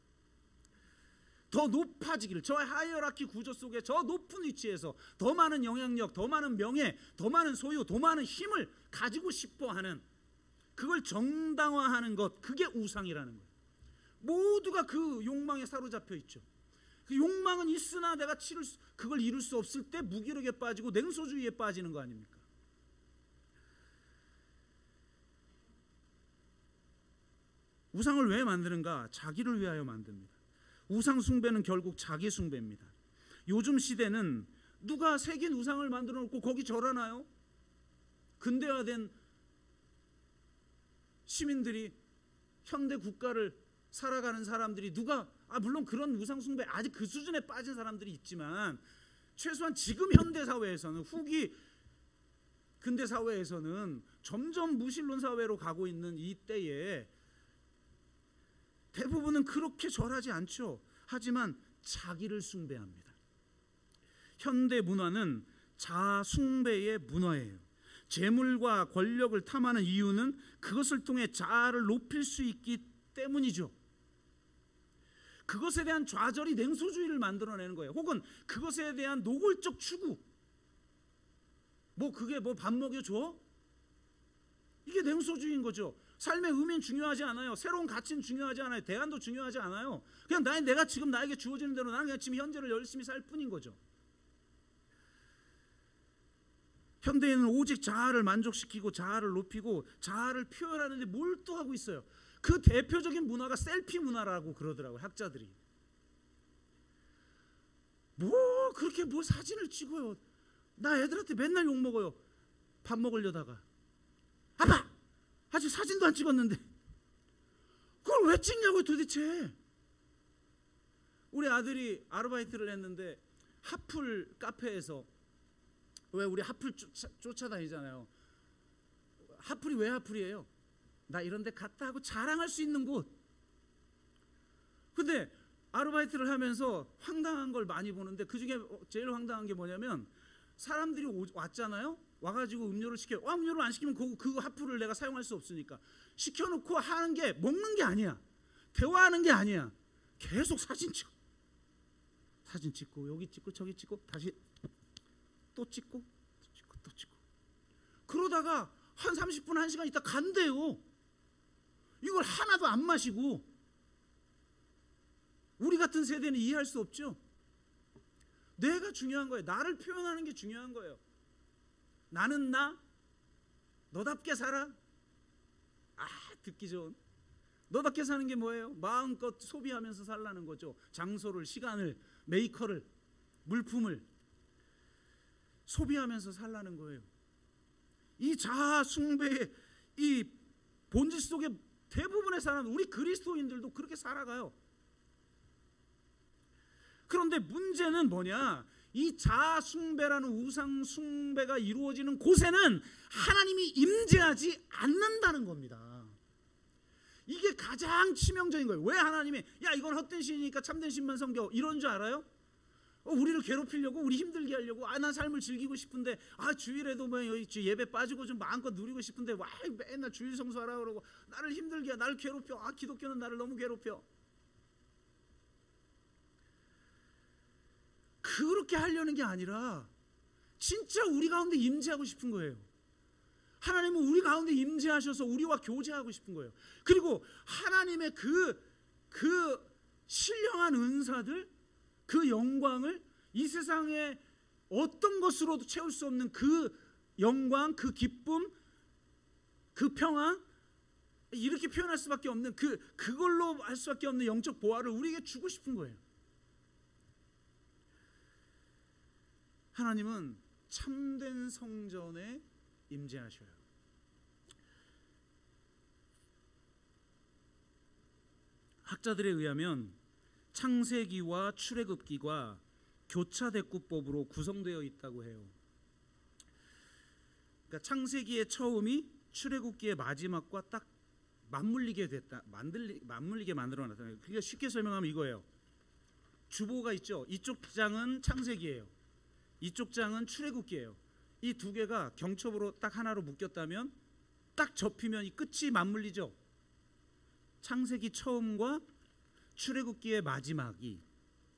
[SPEAKER 1] 더 높아지기를, 저 하이어라키 구조 속에 저 높은 위치에서 더 많은 영향력, 더 많은 명예, 더 많은 소유, 더 많은 힘을 가지고 싶어하는, 그걸 정당화하는 것, 그게 우상이라는 거예요. 모두가 그 욕망에 사로잡혀 있죠. 그 욕망은 있으나 내가 그걸 이룰 수 없을 때 무기력에 빠지고 냉소주의에 빠지는 거 아닙니까? 우상을 왜 만드는가? 자기를 위하여 만듭니다. 우상 숭배는 결국 자기 숭배입니다. 요즘 시대는 누가 새긴 우상을 만들어 놓고 거기 절하나요? 근대화된 시민들이, 현대 국가를 살아가는 사람들이 누가, 물론 그런 우상 숭배 아직 그 수준에 빠진 사람들이 있지만 최소한 지금 현대 사회에서는, 후기 근대 사회에서는 점점 무신론 사회로 가고 있는 이 때에 대부분은 그렇게 절하지 않죠. 하지만 자기를 숭배합니다. 현대 문화는 자아 숭배의 문화예요. 재물과 권력을 탐하는 이유는 그것을 통해 자아를 높일 수 있기 때문이죠. 그것에 대한 좌절이 냉소주의를 만들어내는 거예요. 혹은 그것에 대한 노골적 추구, 그게 밥 먹여줘? 이게 냉소주의인 거죠. 삶의 의미는 중요하지 않아요. 새로운 가치는 중요하지 않아요. 대안도 중요하지 않아요. 그냥 내가 지금 나에게 주어지는 대로 나는 그냥 지금 현재를 열심히 살 뿐인 거죠. 현대인은 오직 자아를 만족시키고 자아를 높이고 자아를 표현하는 데 몰두하고 있어요. 그 대표적인 문화가 셀피 문화라고 그러더라고요, 학자들이. 그렇게 사진을 찍어요. 나 애들한테 맨날 욕먹어요. 밥 먹으려다가. 아빠! 아직 사진도 안 찍었는데 그걸 왜 찍냐고요 도대체. 우리 아들이 아르바이트를 했는데 하플 카페에서, 왜 우리 하플 쫓아다니잖아요. 하플이 왜 하플이에요? 나 이런 데 갔다 하고 자랑할 수 있는 곳. 근데 아르바이트를 하면서 황당한 걸 많이 보는데 그중에 제일 황당한 게 뭐냐면, 사람들이 왔잖아요. 와가지고 음료를 시켜요. 음료를 안 시키면 그 하프를 내가 사용할 수 없으니까 시켜놓고 하는 게, 먹는 게 아니야, 대화하는 게 아니야, 계속 사진 찍고 여기 찍고 저기 찍고 다시 또 찍고 또 찍고 그러다가 한 30분 1시간 있다 간대요. 이걸 하나도 안 마시고. 우리 같은 세대는 이해할 수 없죠. 내가 중요한 거예요. 나를 표현하는 게 중요한 거예요. 나는 너답게 살아. 듣기 좋은. 너답게 사는 게 뭐예요? 마음껏 소비하면서 살라는 거죠. 장소를, 시간을, 메이커를, 물품을 소비하면서 살라는 거예요. 이 자아 숭배의 이 본질 속에 대부분의 사람, 우리 그리스도인들도 그렇게 살아가요. 그런데 문제는 뭐냐? 이 자아 숭배라는 우상 숭배가 이루어지는 곳에는 하나님이 임재하지 않는다는 겁니다. 이게 가장 치명적인 거예요. 왜 하나님이 이건 헛된 신이니까 참된 신만 섬겨 이런 줄 알아요? 우리를 괴롭히려고, 우리 힘들게 하려고. 난 삶을 즐기고 싶은데 주일에도 예배 빠지고 좀 마음껏 누리고 싶은데 맨날 주일 성수하라 그러고 나를 힘들게, 나를 괴롭혀. 기독교는 나를 너무 괴롭혀. 그렇게 하려는 게 아니라 진짜 우리 가운데 임재하고 싶은 거예요. 하나님은 우리 가운데 임재하셔서 우리와 교제하고 싶은 거예요. 그리고 하나님의 그 신령한 은사들, 그 영광을 이 세상에 어떤 것으로도 채울 수 없는 그 영광, 그 기쁨, 그 평안, 이렇게 표현할 수밖에 없는 그걸로 할 수밖에 없는 영적 보화를 우리에게 주고 싶은 거예요. 하나님은 참된 성전에 임재하셔요. 학자들에 의하면 창세기와 출애굽기가 교차대꾸법으로 구성되어 있다고 해요. 그러니까 창세기의 처음이 출애굽기의 마지막과 딱 맞물리게 만들어놨다. 그러니까 쉽게 설명하면 이거예요. 주보가 있죠. 이쪽 장은 창세기예요. 이쪽 장은 출애굽기예요. 이 두 개가 경첩으로 딱 하나로 묶였다면 딱 접히면 이 끝이 맞물리죠. 창세기 처음과 출애굽기의 마지막이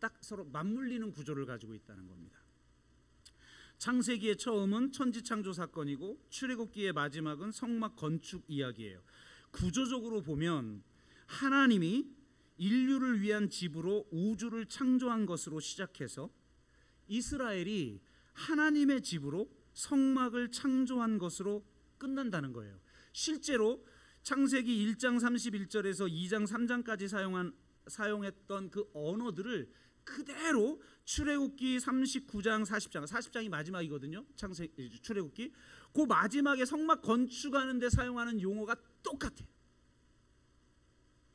[SPEAKER 1] 딱 서로 맞물리는 구조를 가지고 있다는 겁니다. 창세기의 처음은 천지창조 사건이고 출애굽기의 마지막은 성막 건축 이야기예요. 구조적으로 보면 하나님이 인류를 위한 집으로 우주를 창조한 것으로 시작해서 이스라엘이 하나님의 집으로 성막을 창조한 것으로 끝난다는 거예요. 실제로 창세기 1장 31절에서 2장 3장까지 사용했던 그 언어들을 그대로 출애굽기 39장 40장이 마지막이거든요. 출애굽기 그 마지막에 성막 건축하는 데 사용하는 용어가 똑같아요.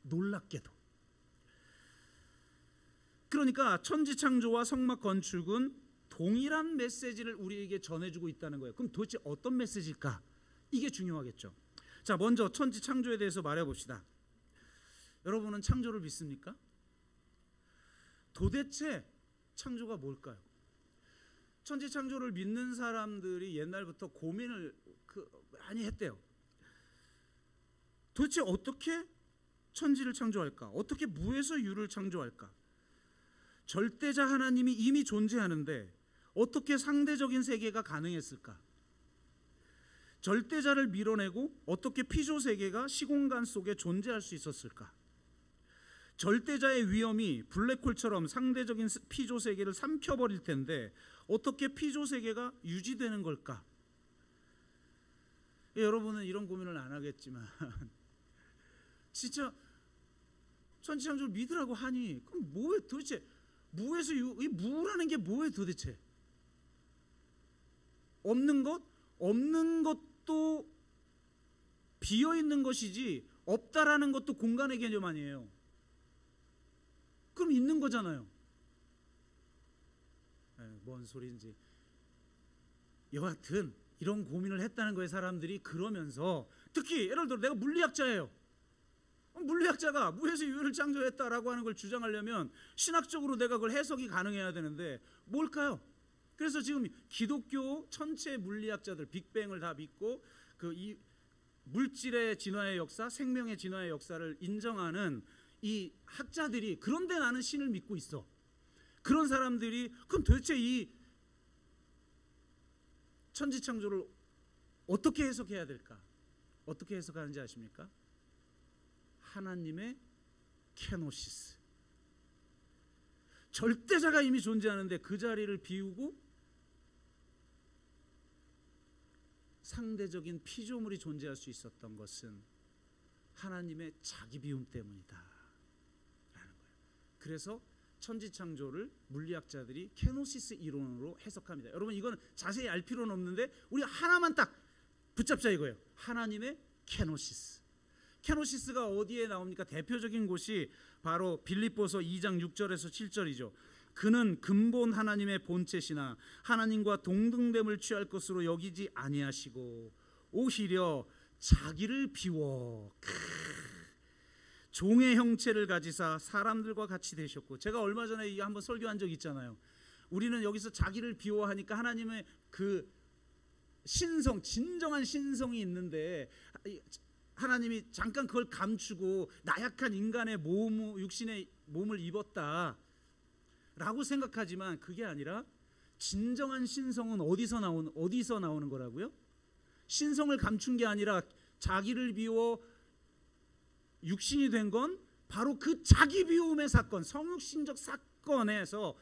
[SPEAKER 1] 놀랍게도. 그러니까 천지창조와 성막 건축은 동일한 메시지를 우리에게 전해주고 있다는 거예요. 그럼 도대체 어떤 메시지일까? 이게 중요하겠죠. 자, 먼저 천지창조에 대해서 말해봅시다. 여러분은 창조를 믿습니까? 도대체 창조가 뭘까요? 천지창조를 믿는 사람들이 옛날부터 고민을 많이 했대요. 도대체 어떻게 천지를 창조할까? 어떻게 무에서 유를 창조할까? 절대자 하나님이 이미 존재하는데 어떻게 상대적인 세계가 가능했을까? 절대자를 밀어내고 어떻게 피조 세계가 시공간 속에 존재할 수 있었을까? 절대자의 위험이 블랙홀처럼 상대적인 피조 세계를 삼켜버릴 텐데 어떻게 피조 세계가 유지되는 걸까? 여러분은 이런 고민을 안 하겠지만 진짜 천지창조를 믿으라고 하니 그럼 뭐에 도대체 무에서 이 무라는 게 뭐예요 도대체? 없는 것도 비어 있는 것이지 없다라는 것도 공간의 개념 아니에요. 그럼 있는 거잖아요. 뭔 소리인지. 여하튼 이런 고민을 했다는 거예요. 사람들이. 그러면서 특히 예를 들어 내가 물리학자예요. 물리학자가 무에서 유를 창조했다라고 하는 걸 주장하려면 신학적으로 내가 그걸 해석이 가능해야 되는데 뭘까요? 그래서 지금 기독교 전체 물리학자들 빅뱅을 다 믿고 이 물질의 진화의 역사, 생명의 진화의 역사를 인정하는 이 학자들이 그런데 나는 신을 믿고 있어. 그런 사람들이 그럼 도대체 이 천지창조를 어떻게 해석해야 될까? 어떻게 해석하는지 아십니까? 하나님의 케노시스. 절대자가 이미 존재하는데 그 자리를 비우고 상대적인 피조물이 존재할 수 있었던 것은 하나님의 자기 비움 때문이다 라는 거예요. 그래서 천지창조를 물리학자들이 케노시스 이론으로 해석합니다. 여러분 이거는 자세히 알 필요는 없는데 우리 하나만 딱 붙잡자 이거예요. 하나님의 케노시스. 케노시스가 어디에 나옵니까? 대표적인 곳이 바로 빌립보서 2장 6절에서 7절이죠. 그는 근본 하나님의 본체시나 하나님과 동등됨을 취할 것으로 여기지 아니하시고 오히려 자기를 비워 종의 형체를 가지사 사람들과 같이 되셨고, 제가 얼마 전에 한번 설교한 적 있잖아요. 우리는 여기서 자기를 비워하니까 하나님의 그 신성, 진정한 신성이 있는데 하나님이 잠깐 그걸 감추고 나약한 인간의 육신의 몸을 입었다라고 생각하지만 그게 아니라 진정한 신성은 어디서 나오는 거라고요? 신성을 감춘 게 아니라 자기를 비워 육신이 된 건 바로 그 자기 비움의 사건, 성육신적 사건에서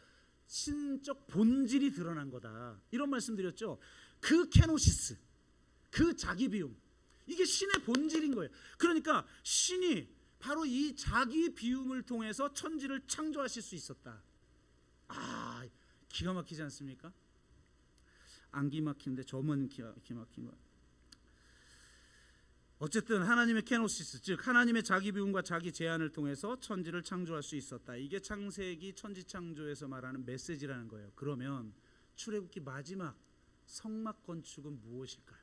[SPEAKER 1] 신적 본질이 드러난 거다. 이런 말씀드렸죠. 그 케노시스, 그 자기 비움, 이게 신의 본질인 거예요. 그러니까 신이 바로 이 자기 비움을 통해서 천지를 창조하실 수 있었다. 기가 막히지 않습니까? 안 기막힌데 저만 기막힌 거야. 어쨌든 하나님의 케노시스, 즉 하나님의 자기 비움과 자기 제한을 통해서 천지를 창조할 수 있었다. 이게 창세기 천지 창조에서 말하는 메시지라는 거예요. 그러면 출애굽기 마지막 성막 건축은 무엇일까요?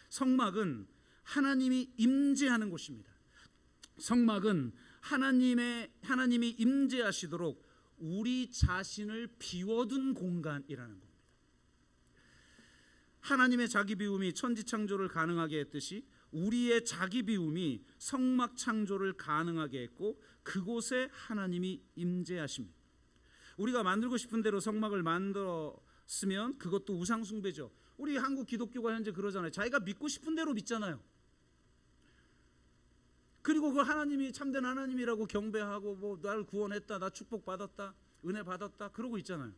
[SPEAKER 1] 성막은 하나님이 임재하는 곳입니다. 성막은 하나님이 임재하시도록 우리 자신을 비워둔 공간이라는 겁니다. 하나님의 자기 비움이 천지 창조를 가능하게 했듯이 우리의 자기 비움이 성막 창조를 가능하게 했고 그곳에 하나님이 임재하십니다. 우리가 만들고 싶은 대로 성막을 만들었으면 그것도 우상 숭배죠. 우리 한국 기독교가 현재 그러잖아요. 자기가 믿고 싶은 대로 믿잖아요. 그리고 그 하나님이 참된 하나님이라고 경배하고 뭐 나를 구원했다, 나 축복받았다, 은혜 받았다 그러고 있잖아요.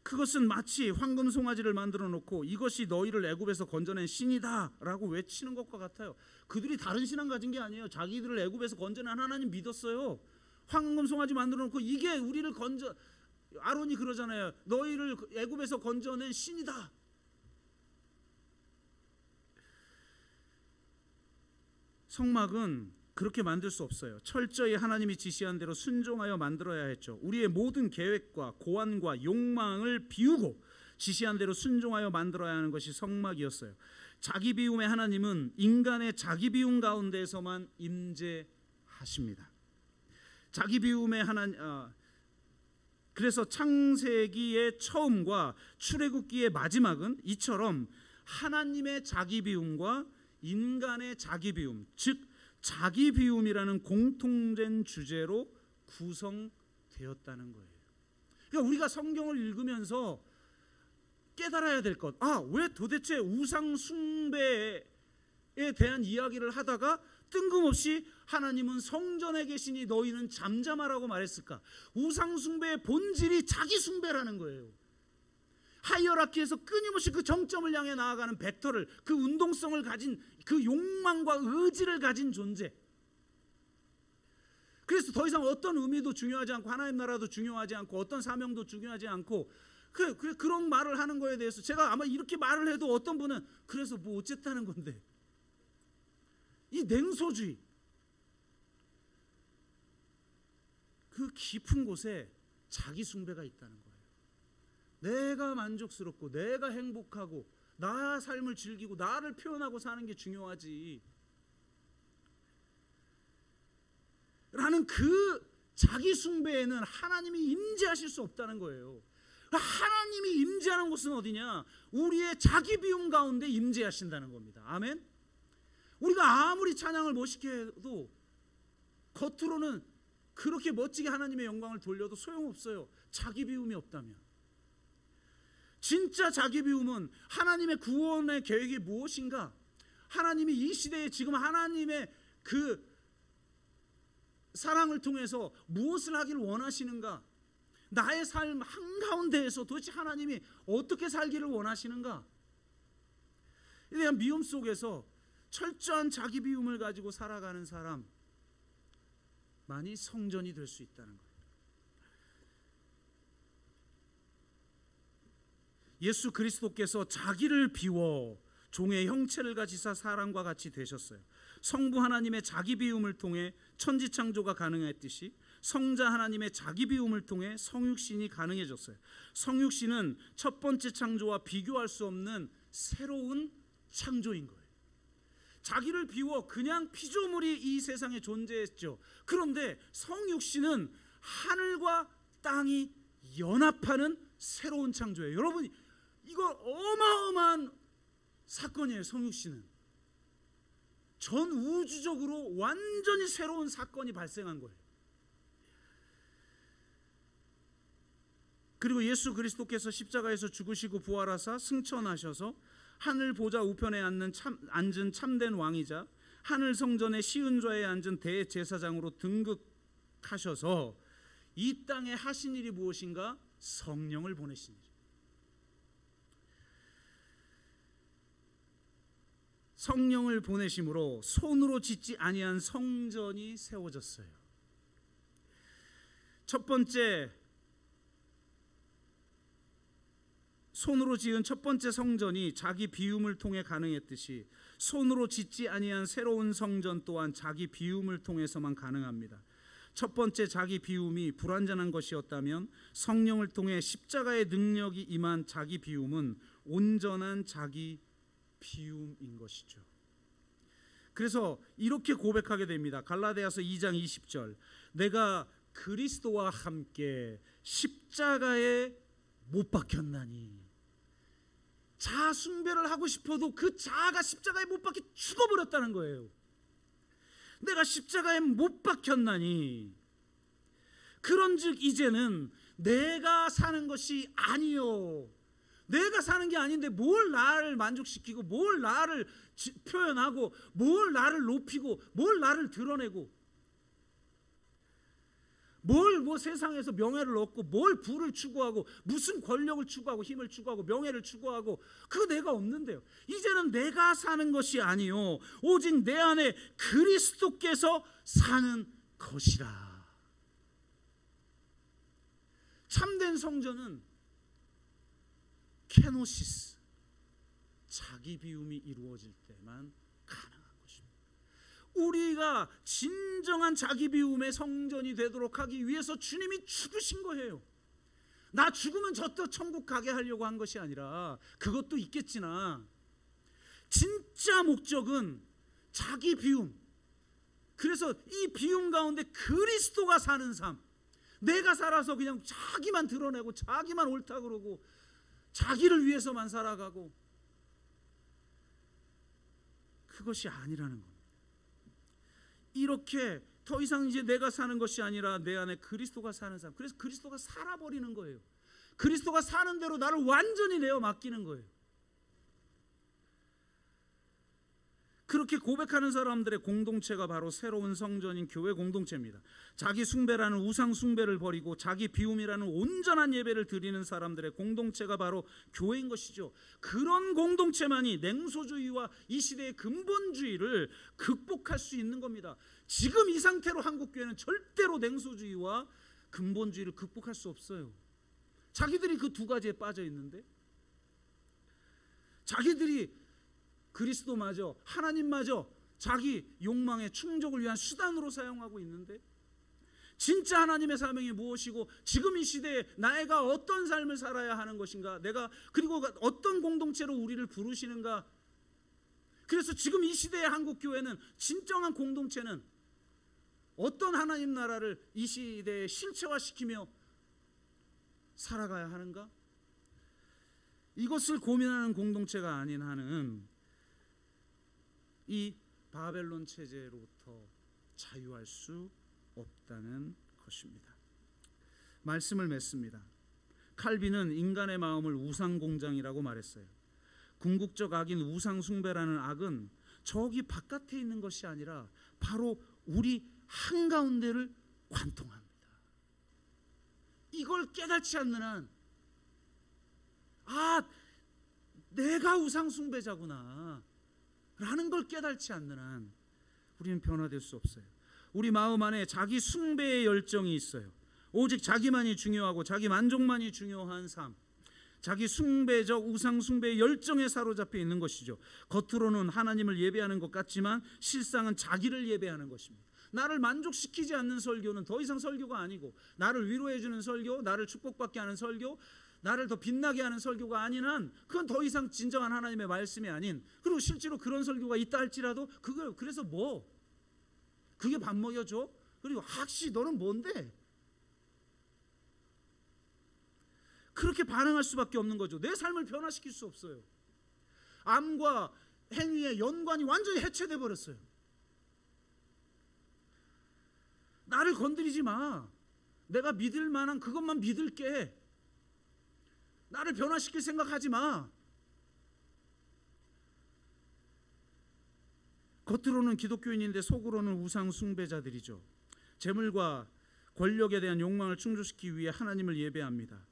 [SPEAKER 1] 그것은 마치 황금 송아지를 만들어 놓고 이것이 너희를 애굽에서 건져낸 신이다 라고 외치는 것과 같아요. 그들이 다른 신앙 가진 게 아니에요. 자기들을 애굽에서 건져낸 하나님 믿었어요. 황금 송아지 만들어 놓고 이게 우리를 건져, 아론이 그러잖아요. 너희를 애굽에서 건져낸 신이다. 성막은 그렇게 만들 수 없어요. 철저히 하나님이 지시한 대로 순종하여 만들어야 했죠. 우리의 모든 계획과 고안과 욕망을 비우고 지시한 대로 순종하여 만들어야 하는 것이 성막이었어요. 자기 비움의 하나님은 인간의 자기 비움 가운데서만 임재하십니다. 자기 비움의 하나님, 그래서 창세기의 처음과 출애굽기의 마지막은 이처럼 하나님의 자기 비움과 인간의 자기 비움, 즉 자기 비움이라는 공통된 주제로 구성되었다는 거예요. 그러니까 우리가 성경을 읽으면서 깨달아야 될 것, 왜 도대체 우상 숭배에 대한 이야기를 하다가 뜬금없이 하나님은 성전에 계시니 너희는 잠잠하라고 말했을까? 우상 숭배의 본질이 자기 숭배라는 거예요. 하이어라키에서 끊임없이 그 정점을 향해 나아가는 벡터를, 그 운동성을 가진 그 욕망과 의지를 가진 존재. 그래서 더 이상 어떤 의미도 중요하지 않고 하나님 나라도 중요하지 않고 어떤 사명도 중요하지 않고 그런 말을 하는 거에 대해서 제가 아마 이렇게 말을 해도 어떤 분은 그래서 뭐 어쨌다는 건데, 이 냉소주의, 그 깊은 곳에 자기 숭배가 있다는 거예요. 내가 만족스럽고 내가 행복하고 나 삶을 즐기고 나를 표현하고 사는 게 중요하지 라는 그 자기 숭배에는 하나님이 임재하실 수 없다는 거예요. 하나님이 임재하는 곳은 어디냐? 우리의 자기 비움 가운데 임재하신다는 겁니다. 아멘. 우리가 아무리 찬양을 멋있게 해도 겉으로는 그렇게 멋지게 하나님의 영광을 돌려도 소용없어요. 자기 비움이 없다면. 진짜 자기 비움은 하나님의 구원의 계획이 무엇인가? 하나님이 이 시대에 지금 하나님의 그 사랑을 통해서 무엇을 하기를 원하시는가? 나의 삶 한가운데에서 도대체 하나님이 어떻게 살기를 원하시는가? 에 대한 미움 속에서 철저한 자기 비움을 가지고 살아가는 사람만이 성전이 될 수 있다는 거예요. 예수 그리스도께서 자기를 비워 종의 형체를 가지사 사람과 같이 되셨어요. 성부 하나님의 자기 비움을 통해 천지 창조가 가능했듯이 성자 하나님의 자기 비움을 통해 성육신이 가능해졌어요. 성육신은 첫 번째 창조와 비교할 수 없는 새로운 창조인 거예요. 자기를 비워 그냥 피조물이 이 세상에 존재했죠. 그런데 성육신은 하늘과 땅이 연합하는 새로운 창조예요. 여러분, 이거 어마어마한 사건이에요. 성육신은 전 우주적으로 완전히 새로운 사건이 발생한 거예요. 그리고 예수 그리스도께서 십자가에서 죽으시고 부활하사 승천하셔서 하늘 보좌 우편에 앉은 참된 왕이자 하늘 성전의 시은좌에 앉은 대제사장으로 등극하셔서 이 땅에 하신 일이 무엇인가? 성령을 보내신 일. 성령을 보내심으로 손으로 짓지 아니한 성전이 세워졌어요. 첫 번째, 손으로 지은 첫 번째 성전이 자기 비움을 통해 가능했듯이 손으로 짓지 아니한 새로운 성전 또한 자기 비움을 통해서만 가능합니다. 첫 번째 자기 비움이 불완전한 것이었다면 성령을 통해 십자가의 능력이 임한 자기 비움은 온전한 자기 비움인 것이죠. 그래서 이렇게 고백하게 됩니다. 갈라디아서 2장 20절, 내가 그리스도와 함께 십자가에 못 박혔나니. 자아 숭배를 하고 싶어도 그 자아가 십자가에 못 박혀 죽어버렸다는 거예요. 내가 십자가에 못 박혔나니 그런즉 이제는 내가 사는 것이 아니요, 내가 사는 게 아닌데 뭘 나를 만족시키고 뭘 나를 표현하고 뭘 나를 높이고 뭘 나를 드러내고 뭘 세상에서 명예를 얻고 뭘 부를 추구하고 무슨 권력을 추구하고 힘을 추구하고 명예를 추구하고 그거 내가 없는데요. 이제는 내가 사는 것이 아니요 오직 내 안에 그리스도께서 사는 것이라. 참된 성전은 케노시스, 자기 비움이 이루어질 때만 가능한 것입니다. 우리가 진정한 자기 비움의 성전이 되도록 하기 위해서 주님이 죽으신 거예요. 나 죽으면 저 또 천국 가게 하려고 한 것이 아니라, 그것도 있겠지나 진짜 목적은 자기 비움. 그래서 이 비움 가운데 그리스도가 사는 삶, 내가 살아서 그냥 자기만 드러내고 자기만 옳다 그러고 자기를 위해서만 살아가고, 그것이 아니라는 겁니다. 이렇게 더 이상 이제 내가 사는 것이 아니라 내 안에 그리스도가 사는 삶. 그래서 그리스도가 살아버리는 거예요. 그리스도가 사는 대로 나를 완전히 내어 맡기는 거예요. 그렇게 고백하는 사람들의 공동체가 바로 새로운 성전인 교회 공동체입니다. 자기 숭배라는 우상 숭배를 버리고 자기 비움이라는 온전한 예배를 드리는 사람들의 공동체가 바로 교회인 것이죠. 그런 공동체만이 냉소주의와 이 시대의 근본주의를 극복할 수 있는 겁니다. 지금 이 상태로 한국교회는 절대로 냉소주의와 근본주의를 극복할 수 없어요. 자기들이 그 두 가지에 빠져 있는데, 자기들이 그리스도마저 하나님마저 자기 욕망의 충족을 위한 수단으로 사용하고 있는데, 진짜 하나님의 사명이 무엇이고 지금 이 시대에 내가 어떤 삶을 살아야 하는 것인가, 내가 그리고 어떤 공동체로 우리를 부르시는가. 그래서 지금 이 시대의 한국교회는 진정한 공동체는 어떤 하나님 나라를 이 시대에 실체화시키며 살아가야 하는가, 이것을 고민하는 공동체가 아닌 한은 이 바벨론 체제로부터 자유할 수 없다는 것입니다. 말씀을 맺습니다. 칼빈은 인간의 마음을 우상공장이라고 말했어요. 궁극적 악인 우상숭배라는 악은 저기 바깥에 있는 것이 아니라 바로 우리 한가운데를 관통합니다. 이걸 깨닫지 않는 한, 내가 우상숭배자구나 라는 걸 깨닫지 않는 한 우리는 변화될 수 없어요. 우리 마음 안에 자기 숭배의 열정이 있어요. 오직 자기만이 중요하고 자기 만족만이 중요한 삶, 자기 숭배적 우상 숭배의 열정에 사로잡혀 있는 것이죠. 겉으로는 하나님을 예배하는 것 같지만 실상은 자기를 예배하는 것입니다. 나를 만족시키지 않는 설교는 더 이상 설교가 아니고, 나를 위로해 주는 설교, 나를 축복받게 하는 설교, 나를 더 빛나게 하는 설교가 아닌 한 그건 더 이상 진정한 하나님의 말씀이 아닌, 그리고 실제로 그런 설교가 있다 할지라도 그래서 뭐 그게 밥 먹여줘? 그리고 학시 너는 뭔데? 그렇게 반응할 수밖에 없는 거죠. 내 삶을 변화시킬 수 없어요. 암과 행위의 연관이 완전히 해체돼 버렸어요. 나를 건드리지 마. 내가 믿을 만한 그것만 믿을게. 나를 변화시킬 생각하지 마. 겉으로는 기독교인인데 속으로는 우상 숭배자들이죠. 재물과 권력에 대한 욕망을 충족시키기 위해 하나님을 예배합니다.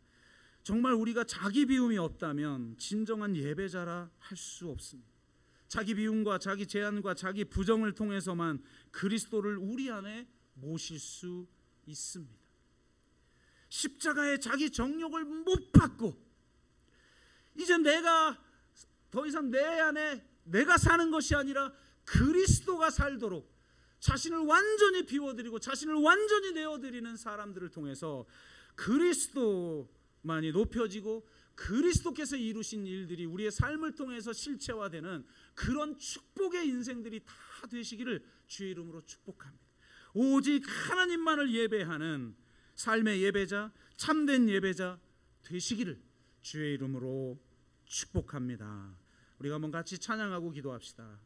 [SPEAKER 1] 정말 우리가 자기 비움이 없다면 진정한 예배자라 할 수 없습니다. 자기 비움과 자기 제한과 자기 부정을 통해서만 그리스도를 우리 안에 모실 수 있습니다. 십자가에 자기 정욕을 못 받고 이제 내가 더 이상 내 안에 내가 사는 것이 아니라 그리스도가 살도록 자신을 완전히 비워드리고 자신을 완전히 내어드리는 사람들을 통해서 그리스도만이 높여지고 그리스도께서 이루신 일들이 우리의 삶을 통해서 실체화되는 그런 축복의 인생들이 다 되시기를 주의 이름으로 축복합니다. 오직 하나님만을 예배하는 삶의 예배자, 참된 예배자 되시기를 주의 이름으로 축복합니다. 우리가 한번 같이 찬양하고 기도합시다.